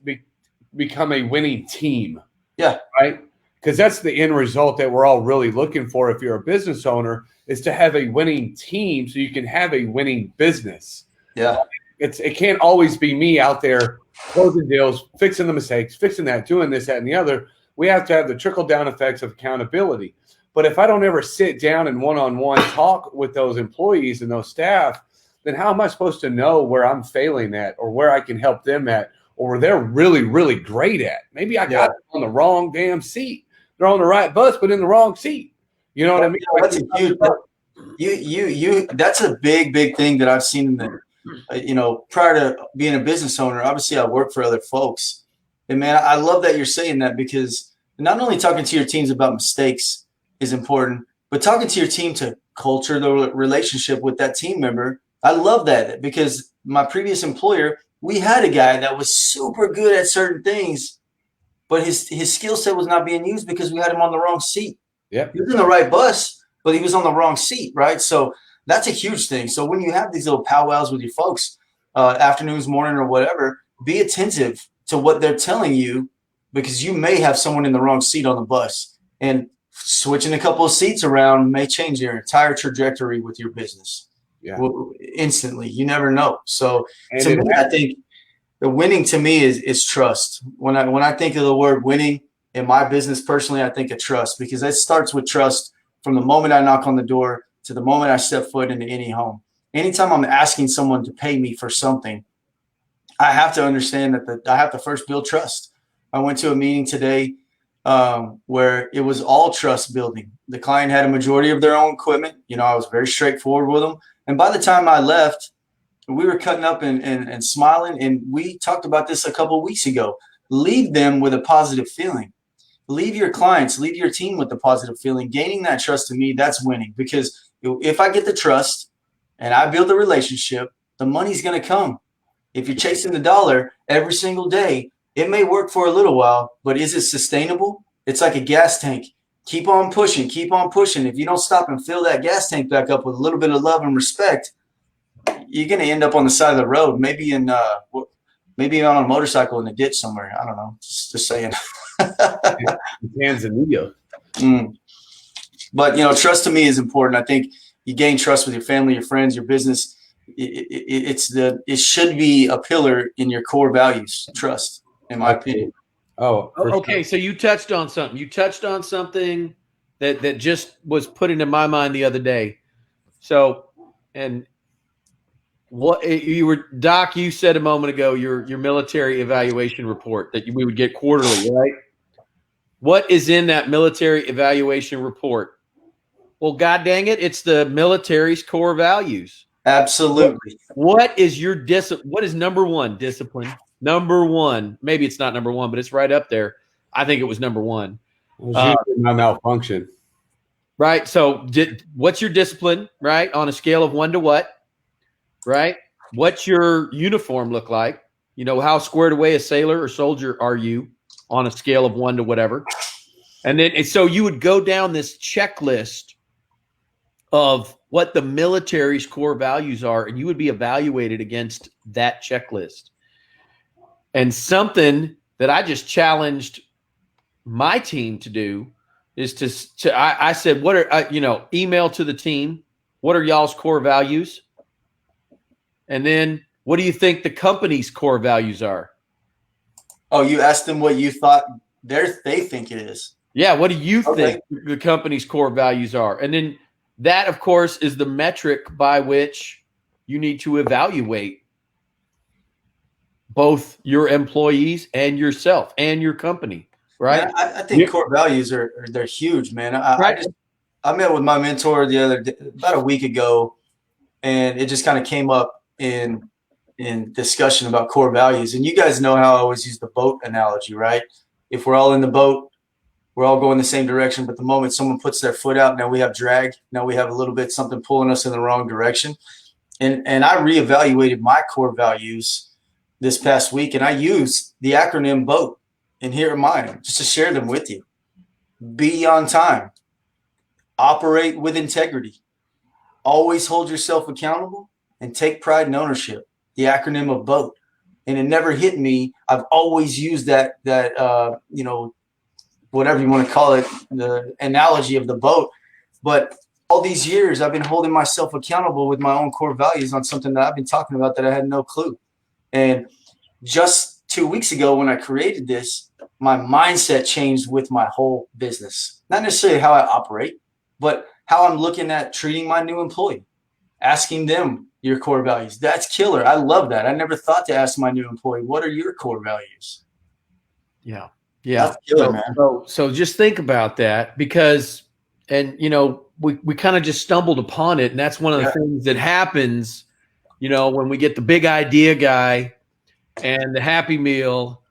become a winning team. Yeah. Right? Because that's the end result that we're all really looking for if you're a business owner, is to have a winning team so you can have a winning business. Yeah. It can't always be me out there closing deals, fixing the mistakes, fixing that, doing this, that, and the other. We have to have the trickle-down effects of accountability. But if I don't ever sit down and one-on-one talk with those employees and those staff, then how am I supposed to know where I'm failing at, or where I can help them at, or where they're really, really great at? Maybe I got them on the wrong damn seat. They're on the right bus, but in the wrong seat. You know what I mean? That's a huge. That's a big thing that I've seen in the. Prior to being a business owner, obviously I work for other folks. And man, I love that you're saying that, because not only talking to your teams about mistakes is important, but talking to your team to culture the relationship with that team member. I love that, because my previous employer, we had a guy that was super good at certain things, but his skill set was not being used because we had him on the wrong seat. Yeah. He was in the right bus, but he was on the wrong seat, right? So that's a huge thing. So when you have these little powwows with your folks, afternoons, morning, or whatever, be attentive to what they're telling you, because you may have someone in the wrong seat on the bus, and switching a couple of seats around may change your entire trajectory with your business. Yeah. Instantly. You never know. So to me, I think the winning to me is trust. When I think of the word winning in my business personally, I think of trust, because it starts with trust from the moment I knock on the door to the moment I step foot into any home. Anytime I'm asking someone to pay me for something, I have to understand that I have to first build trust. I went to a meeting today where it was all trust building. The client had a majority of their own equipment. I was very straightforward with them. And by the time I left, we were cutting up and smiling. And we talked about this a couple of weeks ago. Leave them with a positive feeling. Leave your clients, leave your team with a positive feeling. Gaining that trust, to me, that's winning. Because if I get the trust and I build a relationship, the money's going to come. If you're chasing the dollar every single day, it may work for a little while, but is it sustainable? It's like a gas tank. Keep on pushing, keep on pushing. If you don't stop and fill that gas tank back up with a little bit of love and respect, you're going to end up on the side of the road, maybe on a motorcycle in a ditch somewhere. I don't know. Just saying. Tanzania. But, trust to me is important. I think you gain trust with your family, your friends, your business. It should be a pillar in your core values, trust, in my opinion. Oh, okay. So you touched on something. You touched on something that just was put into my mind the other day. So, and what Doc, you said a moment ago, your military evaluation report that we would get quarterly, right? What is in that military evaluation report? Well, God dang it, it's the military's core values. Absolutely. What is what is number one? Discipline. Number one. Maybe it's not number one, but it's right up there. I think it was number one. My malfunction. Right. So what's your discipline, right? On a scale of 1 to what? Right? What's your uniform look like? How squared away a sailor or soldier are you on a scale of 1 to whatever? And so you would go down this checklist of what the military's core values are, and you would be evaluated against that checklist. And something that I just challenged my team to do is I said, what are, email to the team, what are y'all's core values? And then what do you think the company's core values are? Oh, you asked them what you thought they think it is. Yeah. What do you think the company's core values are? And then that, of course, is the metric by which you need to evaluate both your employees and yourself and your company, right? Man, I think core values they're huge, man. I met with my mentor the other day, about a week ago, and it just kind of came up in discussion about core values. And you guys know how I always use the boat analogy, right? If we're all in the boat, we're all going the same direction, but the moment someone puts their foot out, now we have drag. Now we have a little bit something pulling us in the wrong direction. And I reevaluated my core values this past week, and I used the acronym BOAT. And here are mine, just to share them with you. Be on time. Operate with integrity. Always hold yourself accountable and take pride and ownership. The acronym of BOAT. And it never hit me. I've always used that whatever you want to call it, the analogy of the boat. But all these years, I've been holding myself accountable with my own core values on something that I've been talking about that I had no clue. And just 2 weeks ago, when I created this, my mindset changed with my whole business. Not necessarily how I operate, but how I'm looking at treating my new employee, asking them your core values. That's killer. I love that. I never thought to ask my new employee, what are your core values? Yeah. Yeah. That's killer, man. So just think about that, because, and we kind of just stumbled upon it. And that's one of the things that happens, when we get the big idea guy and the Happy Meal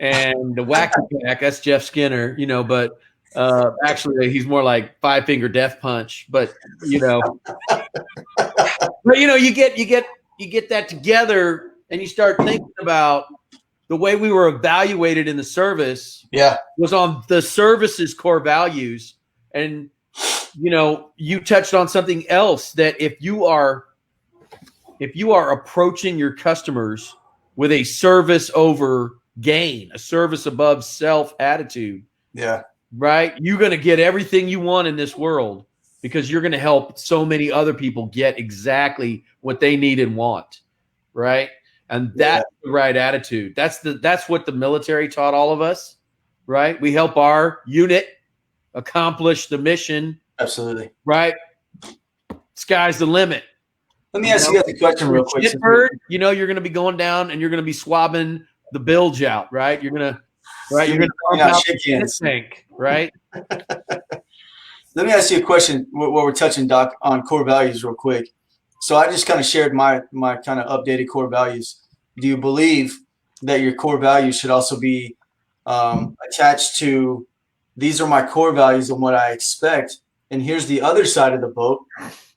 and the Wacky Pack. That's Jeff Skinner, but actually he's more like Five Finger Death Punch. But you get that together and you start thinking about the way we were evaluated in the service. Was on the service's core values. And you touched on something else, that if you are approaching your customers with a service over gain, a service above self attitude, right, you're going to get everything you want in this world, because you're going to help so many other people get exactly what they need and want, right? And that's the right attitude. That's what the military taught all of us, right? We help our unit accomplish the mission. Absolutely. Right? Sky's the limit. Let me ask you guys a question real quick. Shitbird, you're going to be going down and you're going to be swabbing the bilge out, right? You're going to pump out the tank, right? Let me ask you a question while we're touching, Doc, on core values real quick. So I just kind of shared my kind of updated core values. Do you believe that your core values should also be attached to, these are my core values and what I expect, and here's the other side of the boat.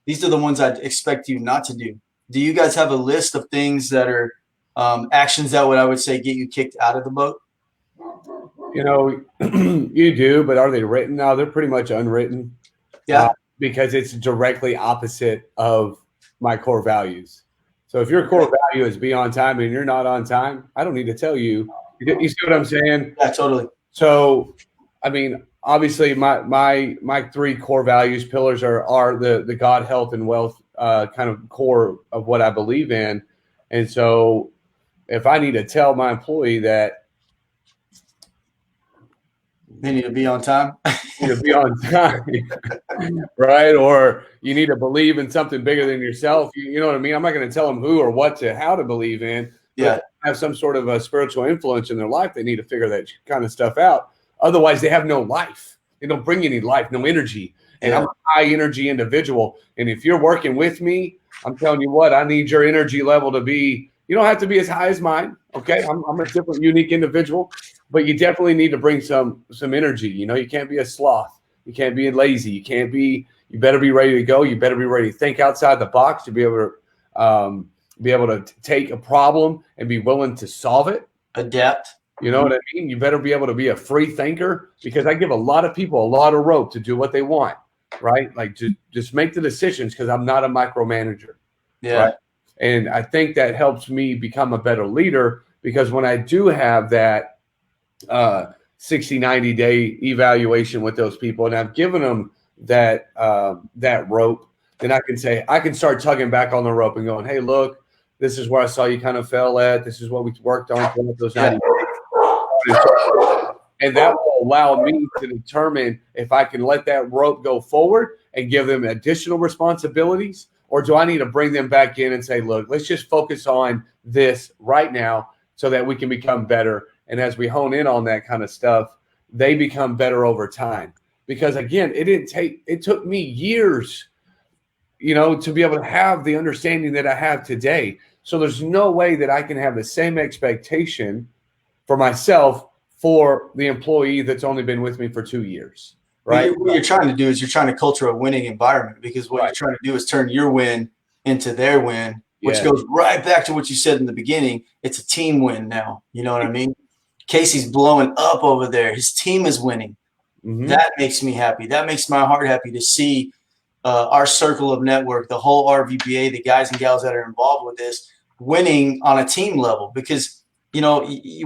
These are the ones I'd expect you not to do. Do you guys have a list of things that are actions that I would say get you kicked out of the boat? You know, you do, but are they written? No, they're pretty much unwritten. Yeah. Because it's directly opposite of my core values. So if your core value is be on time and you're not on time, I don't need to tell you. You see what I'm saying? Yeah, totally. So, I mean, obviously my three core values pillars are the God, health, and wealth kind of core of what I believe in. And so if I need to tell my employee that they need to be on time, you need to be on time, right? Or you need to believe in something bigger than yourself. You know what I mean? I'm not going to tell them who or what to, how to believe in. Yeah. Have some sort of a spiritual influence in their life. They need to figure that kind of stuff out. Otherwise, they have no life. They don't bring any life, no energy. And I'm a high energy individual. And if you're working with me, I'm telling you what, I need your energy level to be, you don't have to be as high as mine. Okay. I'm a different, unique individual, but you definitely need to bring some energy. You know, you can't be a sloth. You can't be lazy. You better be ready to go. You better be ready to think outside the box to be able to take a problem and be willing to solve it. Adapt. You know what I mean? You better be able to be a free thinker, because I give a lot of people a lot of rope to do what they want, right? Like to just make the decisions, because I'm not a micromanager. Yeah. Right? And I think that helps me become a better leader, because when I do have that 60, 90-day evaluation with those people, and I've given them that rope, then I can start tugging back on the rope and going, hey, look, this is where I saw you kind of fell at. This is what we worked on for those 90 days. And that will allow me to determine if I can let that rope go forward and give them additional responsibilities, or do I need to bring them back in and say, look, let's just focus on this right now so that we can become better. And as we hone in on that kind of stuff, they become better over time. Because again, it took me years, to be able to have the understanding that I have today. So there's no way that I can have the same expectation for myself for the employee that's only been with me for 2 years, right? What you're trying to do is you're trying to culture a winning environment, because what you're trying to do is turn your win into their win, which goes right back to what you said in the beginning. It's a team win now. You know what I mean? Casey's blowing up over there. His team is winning. Mm-hmm. That makes me happy. That makes my heart happy to see our circle of network, the whole RVBA, the guys and gals that are involved with this, winning on a team level. Because you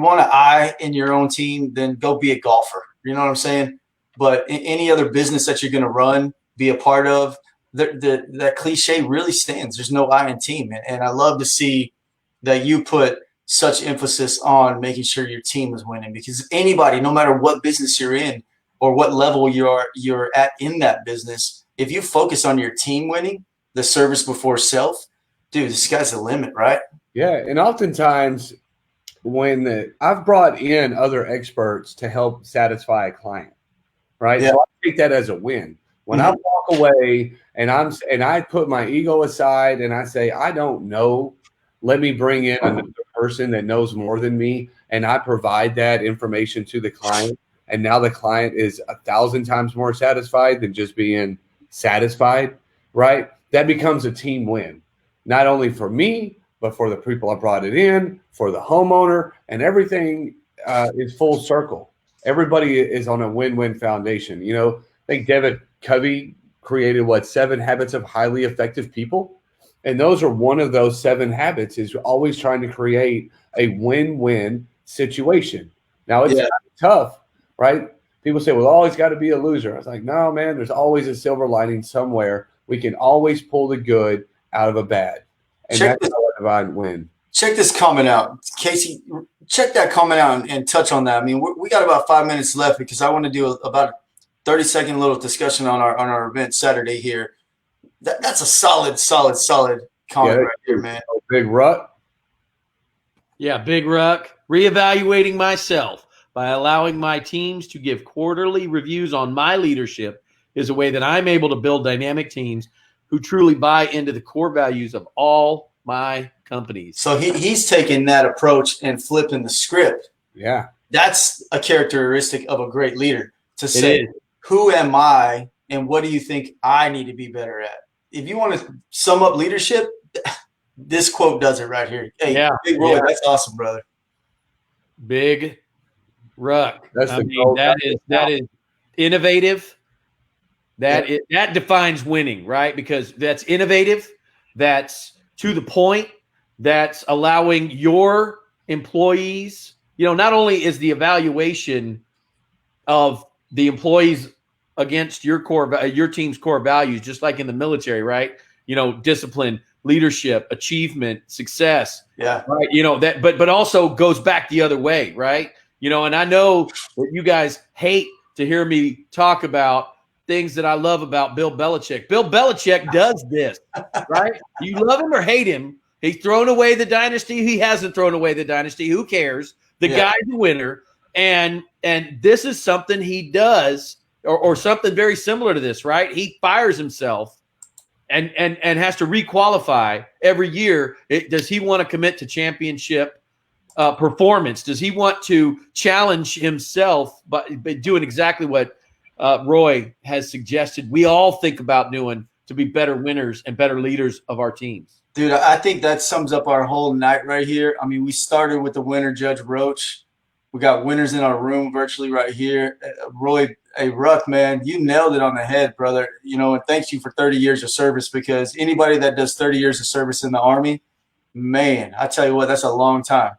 want an eye in your own team, then go be a golfer. You know what I'm saying? But in any other business that you're going to run, be a part of, that cliche really stands. There's no I in team. And I love to see that you put such emphasis on making sure your team is winning, because anybody, no matter what business you're in or what level you're at in that business, if you focus on your team winning, the service before self, dude, the sky's the limit, right? Yeah. And oftentimes, I've brought in other experts to help satisfy a client, right? Yeah. So I take that as a win. When I walk away and I put my ego aside and I say, I don't know, let me bring in another person that knows more than me, and I provide that information to the client, and now the client is 1,000 times more satisfied than just being satisfied, right? That becomes a team win, not only for me, but for the people I brought it in, for the homeowner, and everything is full circle. Everybody is on a win-win foundation. I think David Covey created 7 habits of highly effective people. And those are one of those 7 habits, is always trying to create a win-win situation. Now it's tough, right? People say, well, always got to be a loser. I was like, no, man, there's always a silver lining somewhere. We can always pull the good out of a bad. And that's how a divine win. Check this comment out. Casey, check that comment out and touch on that. I mean, we got about 5 minutes left, because I want to do about a 30-second little discussion on our event Saturday here. That's a solid comment right there, man. Big Ruck. Yeah, Big Ruck. Reevaluating myself by allowing my teams to give quarterly reviews on my leadership is a way that I'm able to build dynamic teams who truly buy into the core values of all my companies. So he's taking that approach and flipping the script. Yeah. That's a characteristic of a great leader, to say, who am I and what do you think I need to be better at? If you want to sum up leadership, this quote does it right here. Hey, Yeah. Big Roy, Yeah. that's awesome, brother. Big Ruck. That's I the mean, goal. that is innovative. That defines winning, right? Because that's innovative, that's to the point, that's allowing your employees, not only is the evaluation of the employees against your team's core values, just like in the military, right? Discipline, leadership, achievement, success. Yeah. Right. But also goes back the other way, right? And I know that you guys hate to hear me talk about things that I love about Bill Belichick. Bill Belichick does this, right? You love him or hate him. He's thrown away the dynasty. He hasn't thrown away the dynasty. Who cares? The guy's a winner. And this is something he does, or something very similar to this, right? He fires himself and has to requalify every year. Does he want to commit to championship performance? Does he want to challenge himself by doing exactly what Roy has suggested we all think about doing to be better winners and better leaders of our teams? Dude, I think that sums up our whole night right here. I mean, we started with the winner, Judge Roach. We got winners in our room virtually right here. Roy, hey, Ruck, man, you nailed it on the head, brother. And thanks you for 30 years of service, because anybody that does 30 years of service in the Army, man, I tell you what, that's a long time.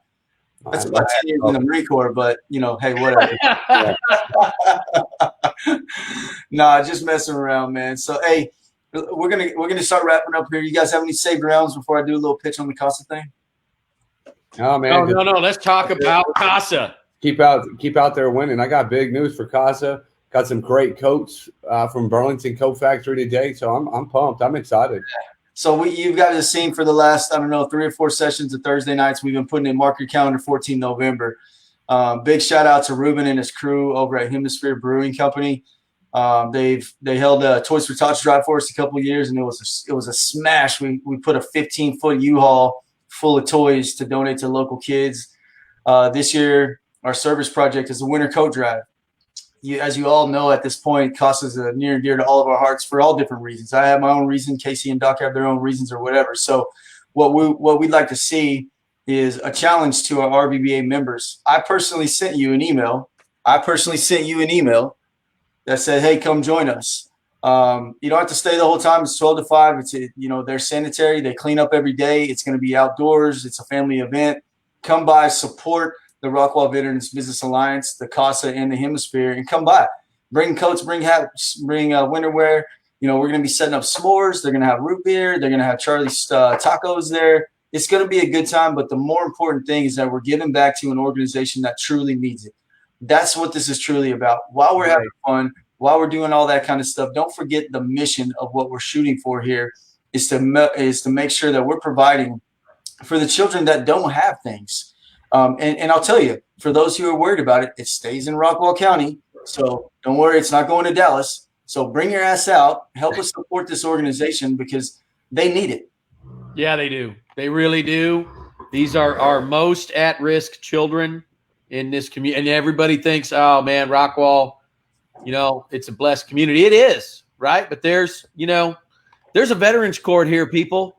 That's about 10 years in the Marine Corps, but, hey, whatever. Nah, just messing around, man. So, hey, we're gonna start wrapping up here. You guys have any saved rounds before I do a little pitch on the Casa thing? Oh, man. No. Let's talk about Casa. Keep out there winning. I got big news for Casa. Got some great coats from Burlington Coat Factory today, so I'm pumped. I'm excited. So you've got a scene for the last, 3 or 4 sessions of Thursday nights. We've been putting in mark your calendar 14 November. Big shout out to Ruben and his crew over at Hemisphere Brewing Company. They held a Toys for Tots drive for us a couple of years, and it was a smash. We put a 15-foot U-Haul full of toys to donate to local kids. This year, our service project is the Winter Coat Drive. As you all know at this point, Casa is near and dear to all of our hearts for all different reasons. I have my own reason. Casey and Doc have their own reasons, or whatever. So what we'd like to see is a challenge to our RVBA members. I personally sent you an email that said, hey, come join us. You don't have to stay the whole time. It's 12 to 5. It's they're sanitary. They clean up every day. It's going to be outdoors. It's a family event. Come by, support the Rockwall Veterans Business Alliance, the Casa, and the Hemisphere, and come by. Bring coats, bring hats, bring winter wear. We're going to be setting up s'mores. They're going to have root beer. They're going to have Charlie's tacos there. It's going to be a good time, but the more important thing is that we're giving back to an organization that truly needs it. That's what this is truly about. While we're having fun, while we're doing all that kind of stuff, don't forget the mission of what we're shooting for here is to make sure that we're providing for the children that don't have things. And I'll tell you, for those who are worried about it, it stays in Rockwall County. So don't worry, it's not going to Dallas. So bring your ass out. Help us support this organization because they need it. Yeah, they do. They really do. These are our most at-risk children in this community. And everybody thinks, oh, man, Rockwall, it's a blessed community. It is, right? But there's a veterans court here, people.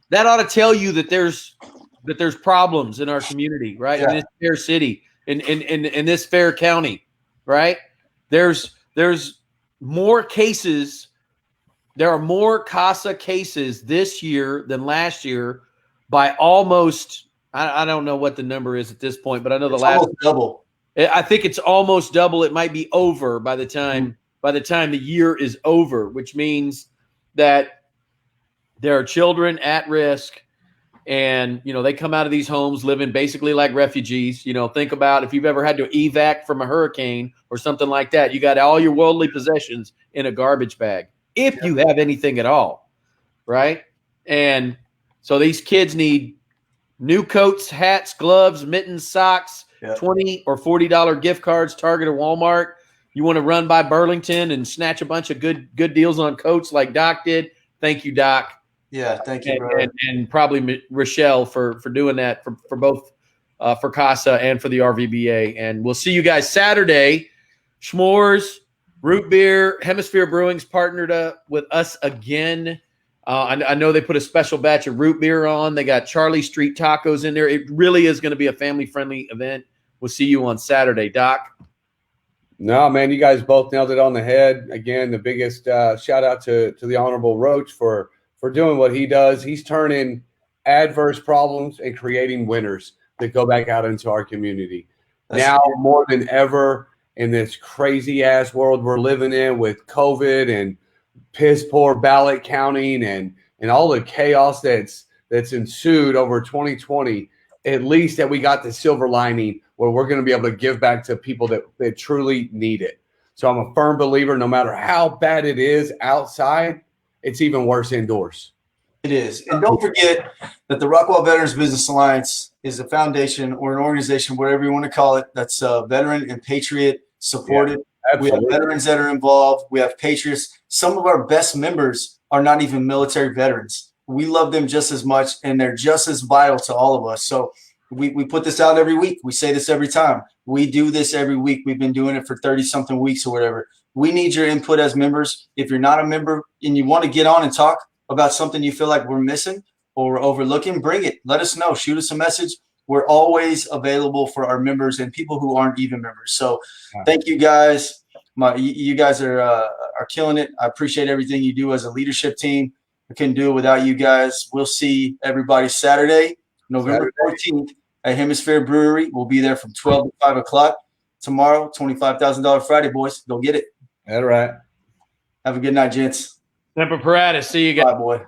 That ought to tell you that there's problems in our community, right? Yeah. In this fair city, in this fair county, right? There's more cases. There are more CASA cases this year than last year by almost. I don't know what the number is at this point, but I know the last double. I think it's almost double. It might be over by the time the year is over, which means that there are children at risk. And, they come out of these homes living basically like refugees. Think about if you've ever had to evac from a hurricane or something like that. You got all your worldly possessions in a garbage bag, if you have anything at all, right? And so these kids need new coats, hats, gloves, mittens, socks, $20 or $40 gift cards, Target or Walmart. You want to run by Burlington and snatch a bunch of good deals on coats like Doc did. Thank you, Doc. Yeah, thank you, bro. And probably Rochelle for doing that for both for CASA and for the RVBA. And we'll see you guys Saturday. S'mores, root beer, Hemisphere Brewing's partnered up with us again. I know they put a special batch of root beer on. They got Charlie Street tacos in there. It really is going to be a family-friendly event. We'll see you on Saturday, Doc. No, man, you guys both nailed it on the head. Again, the biggest shout out to the Honorable Roach for doing what he does. He's turning adverse problems and creating winners that go back out into our community. Now more than ever in this crazy ass world we're living in with COVID and piss poor ballot counting and all the chaos that's ensued over 2020, at least that we got the silver lining where we're going to be able to give back to people that truly need it. So I'm a firm believer, no matter how bad it is outside, it's even worse indoors. It is. And don't forget that the Rockwall Veterans Business Alliance is a foundation or an organization, whatever you want to call it, that's veteran and patriot supported. Yeah, we have veterans that are involved. We have patriots. Some of our best members are not even military veterans. We love them just as much, and they're just as vital to all of us. So we put this out every week. We say this every time. We do this every week. We've been doing it for 30-something weeks or whatever. We need your input as members. If you're not a member and you want to get on and talk about something you feel like we're missing or overlooking, bring it. Let us know. Shoot us a message. We're always available for our members and people who aren't even members. So thank you guys. You guys are killing it. I appreciate everything you do as a leadership team. I couldn't do it without you guys. We'll see everybody Saturday, November 14th at Hemisphere Brewery. We'll be there from 12 to 5 o'clock. Tomorrow, $25,000 Friday, boys. Go get it. All right. Have a good night, gents. Semper Paratus. See you guys. Bye, boy.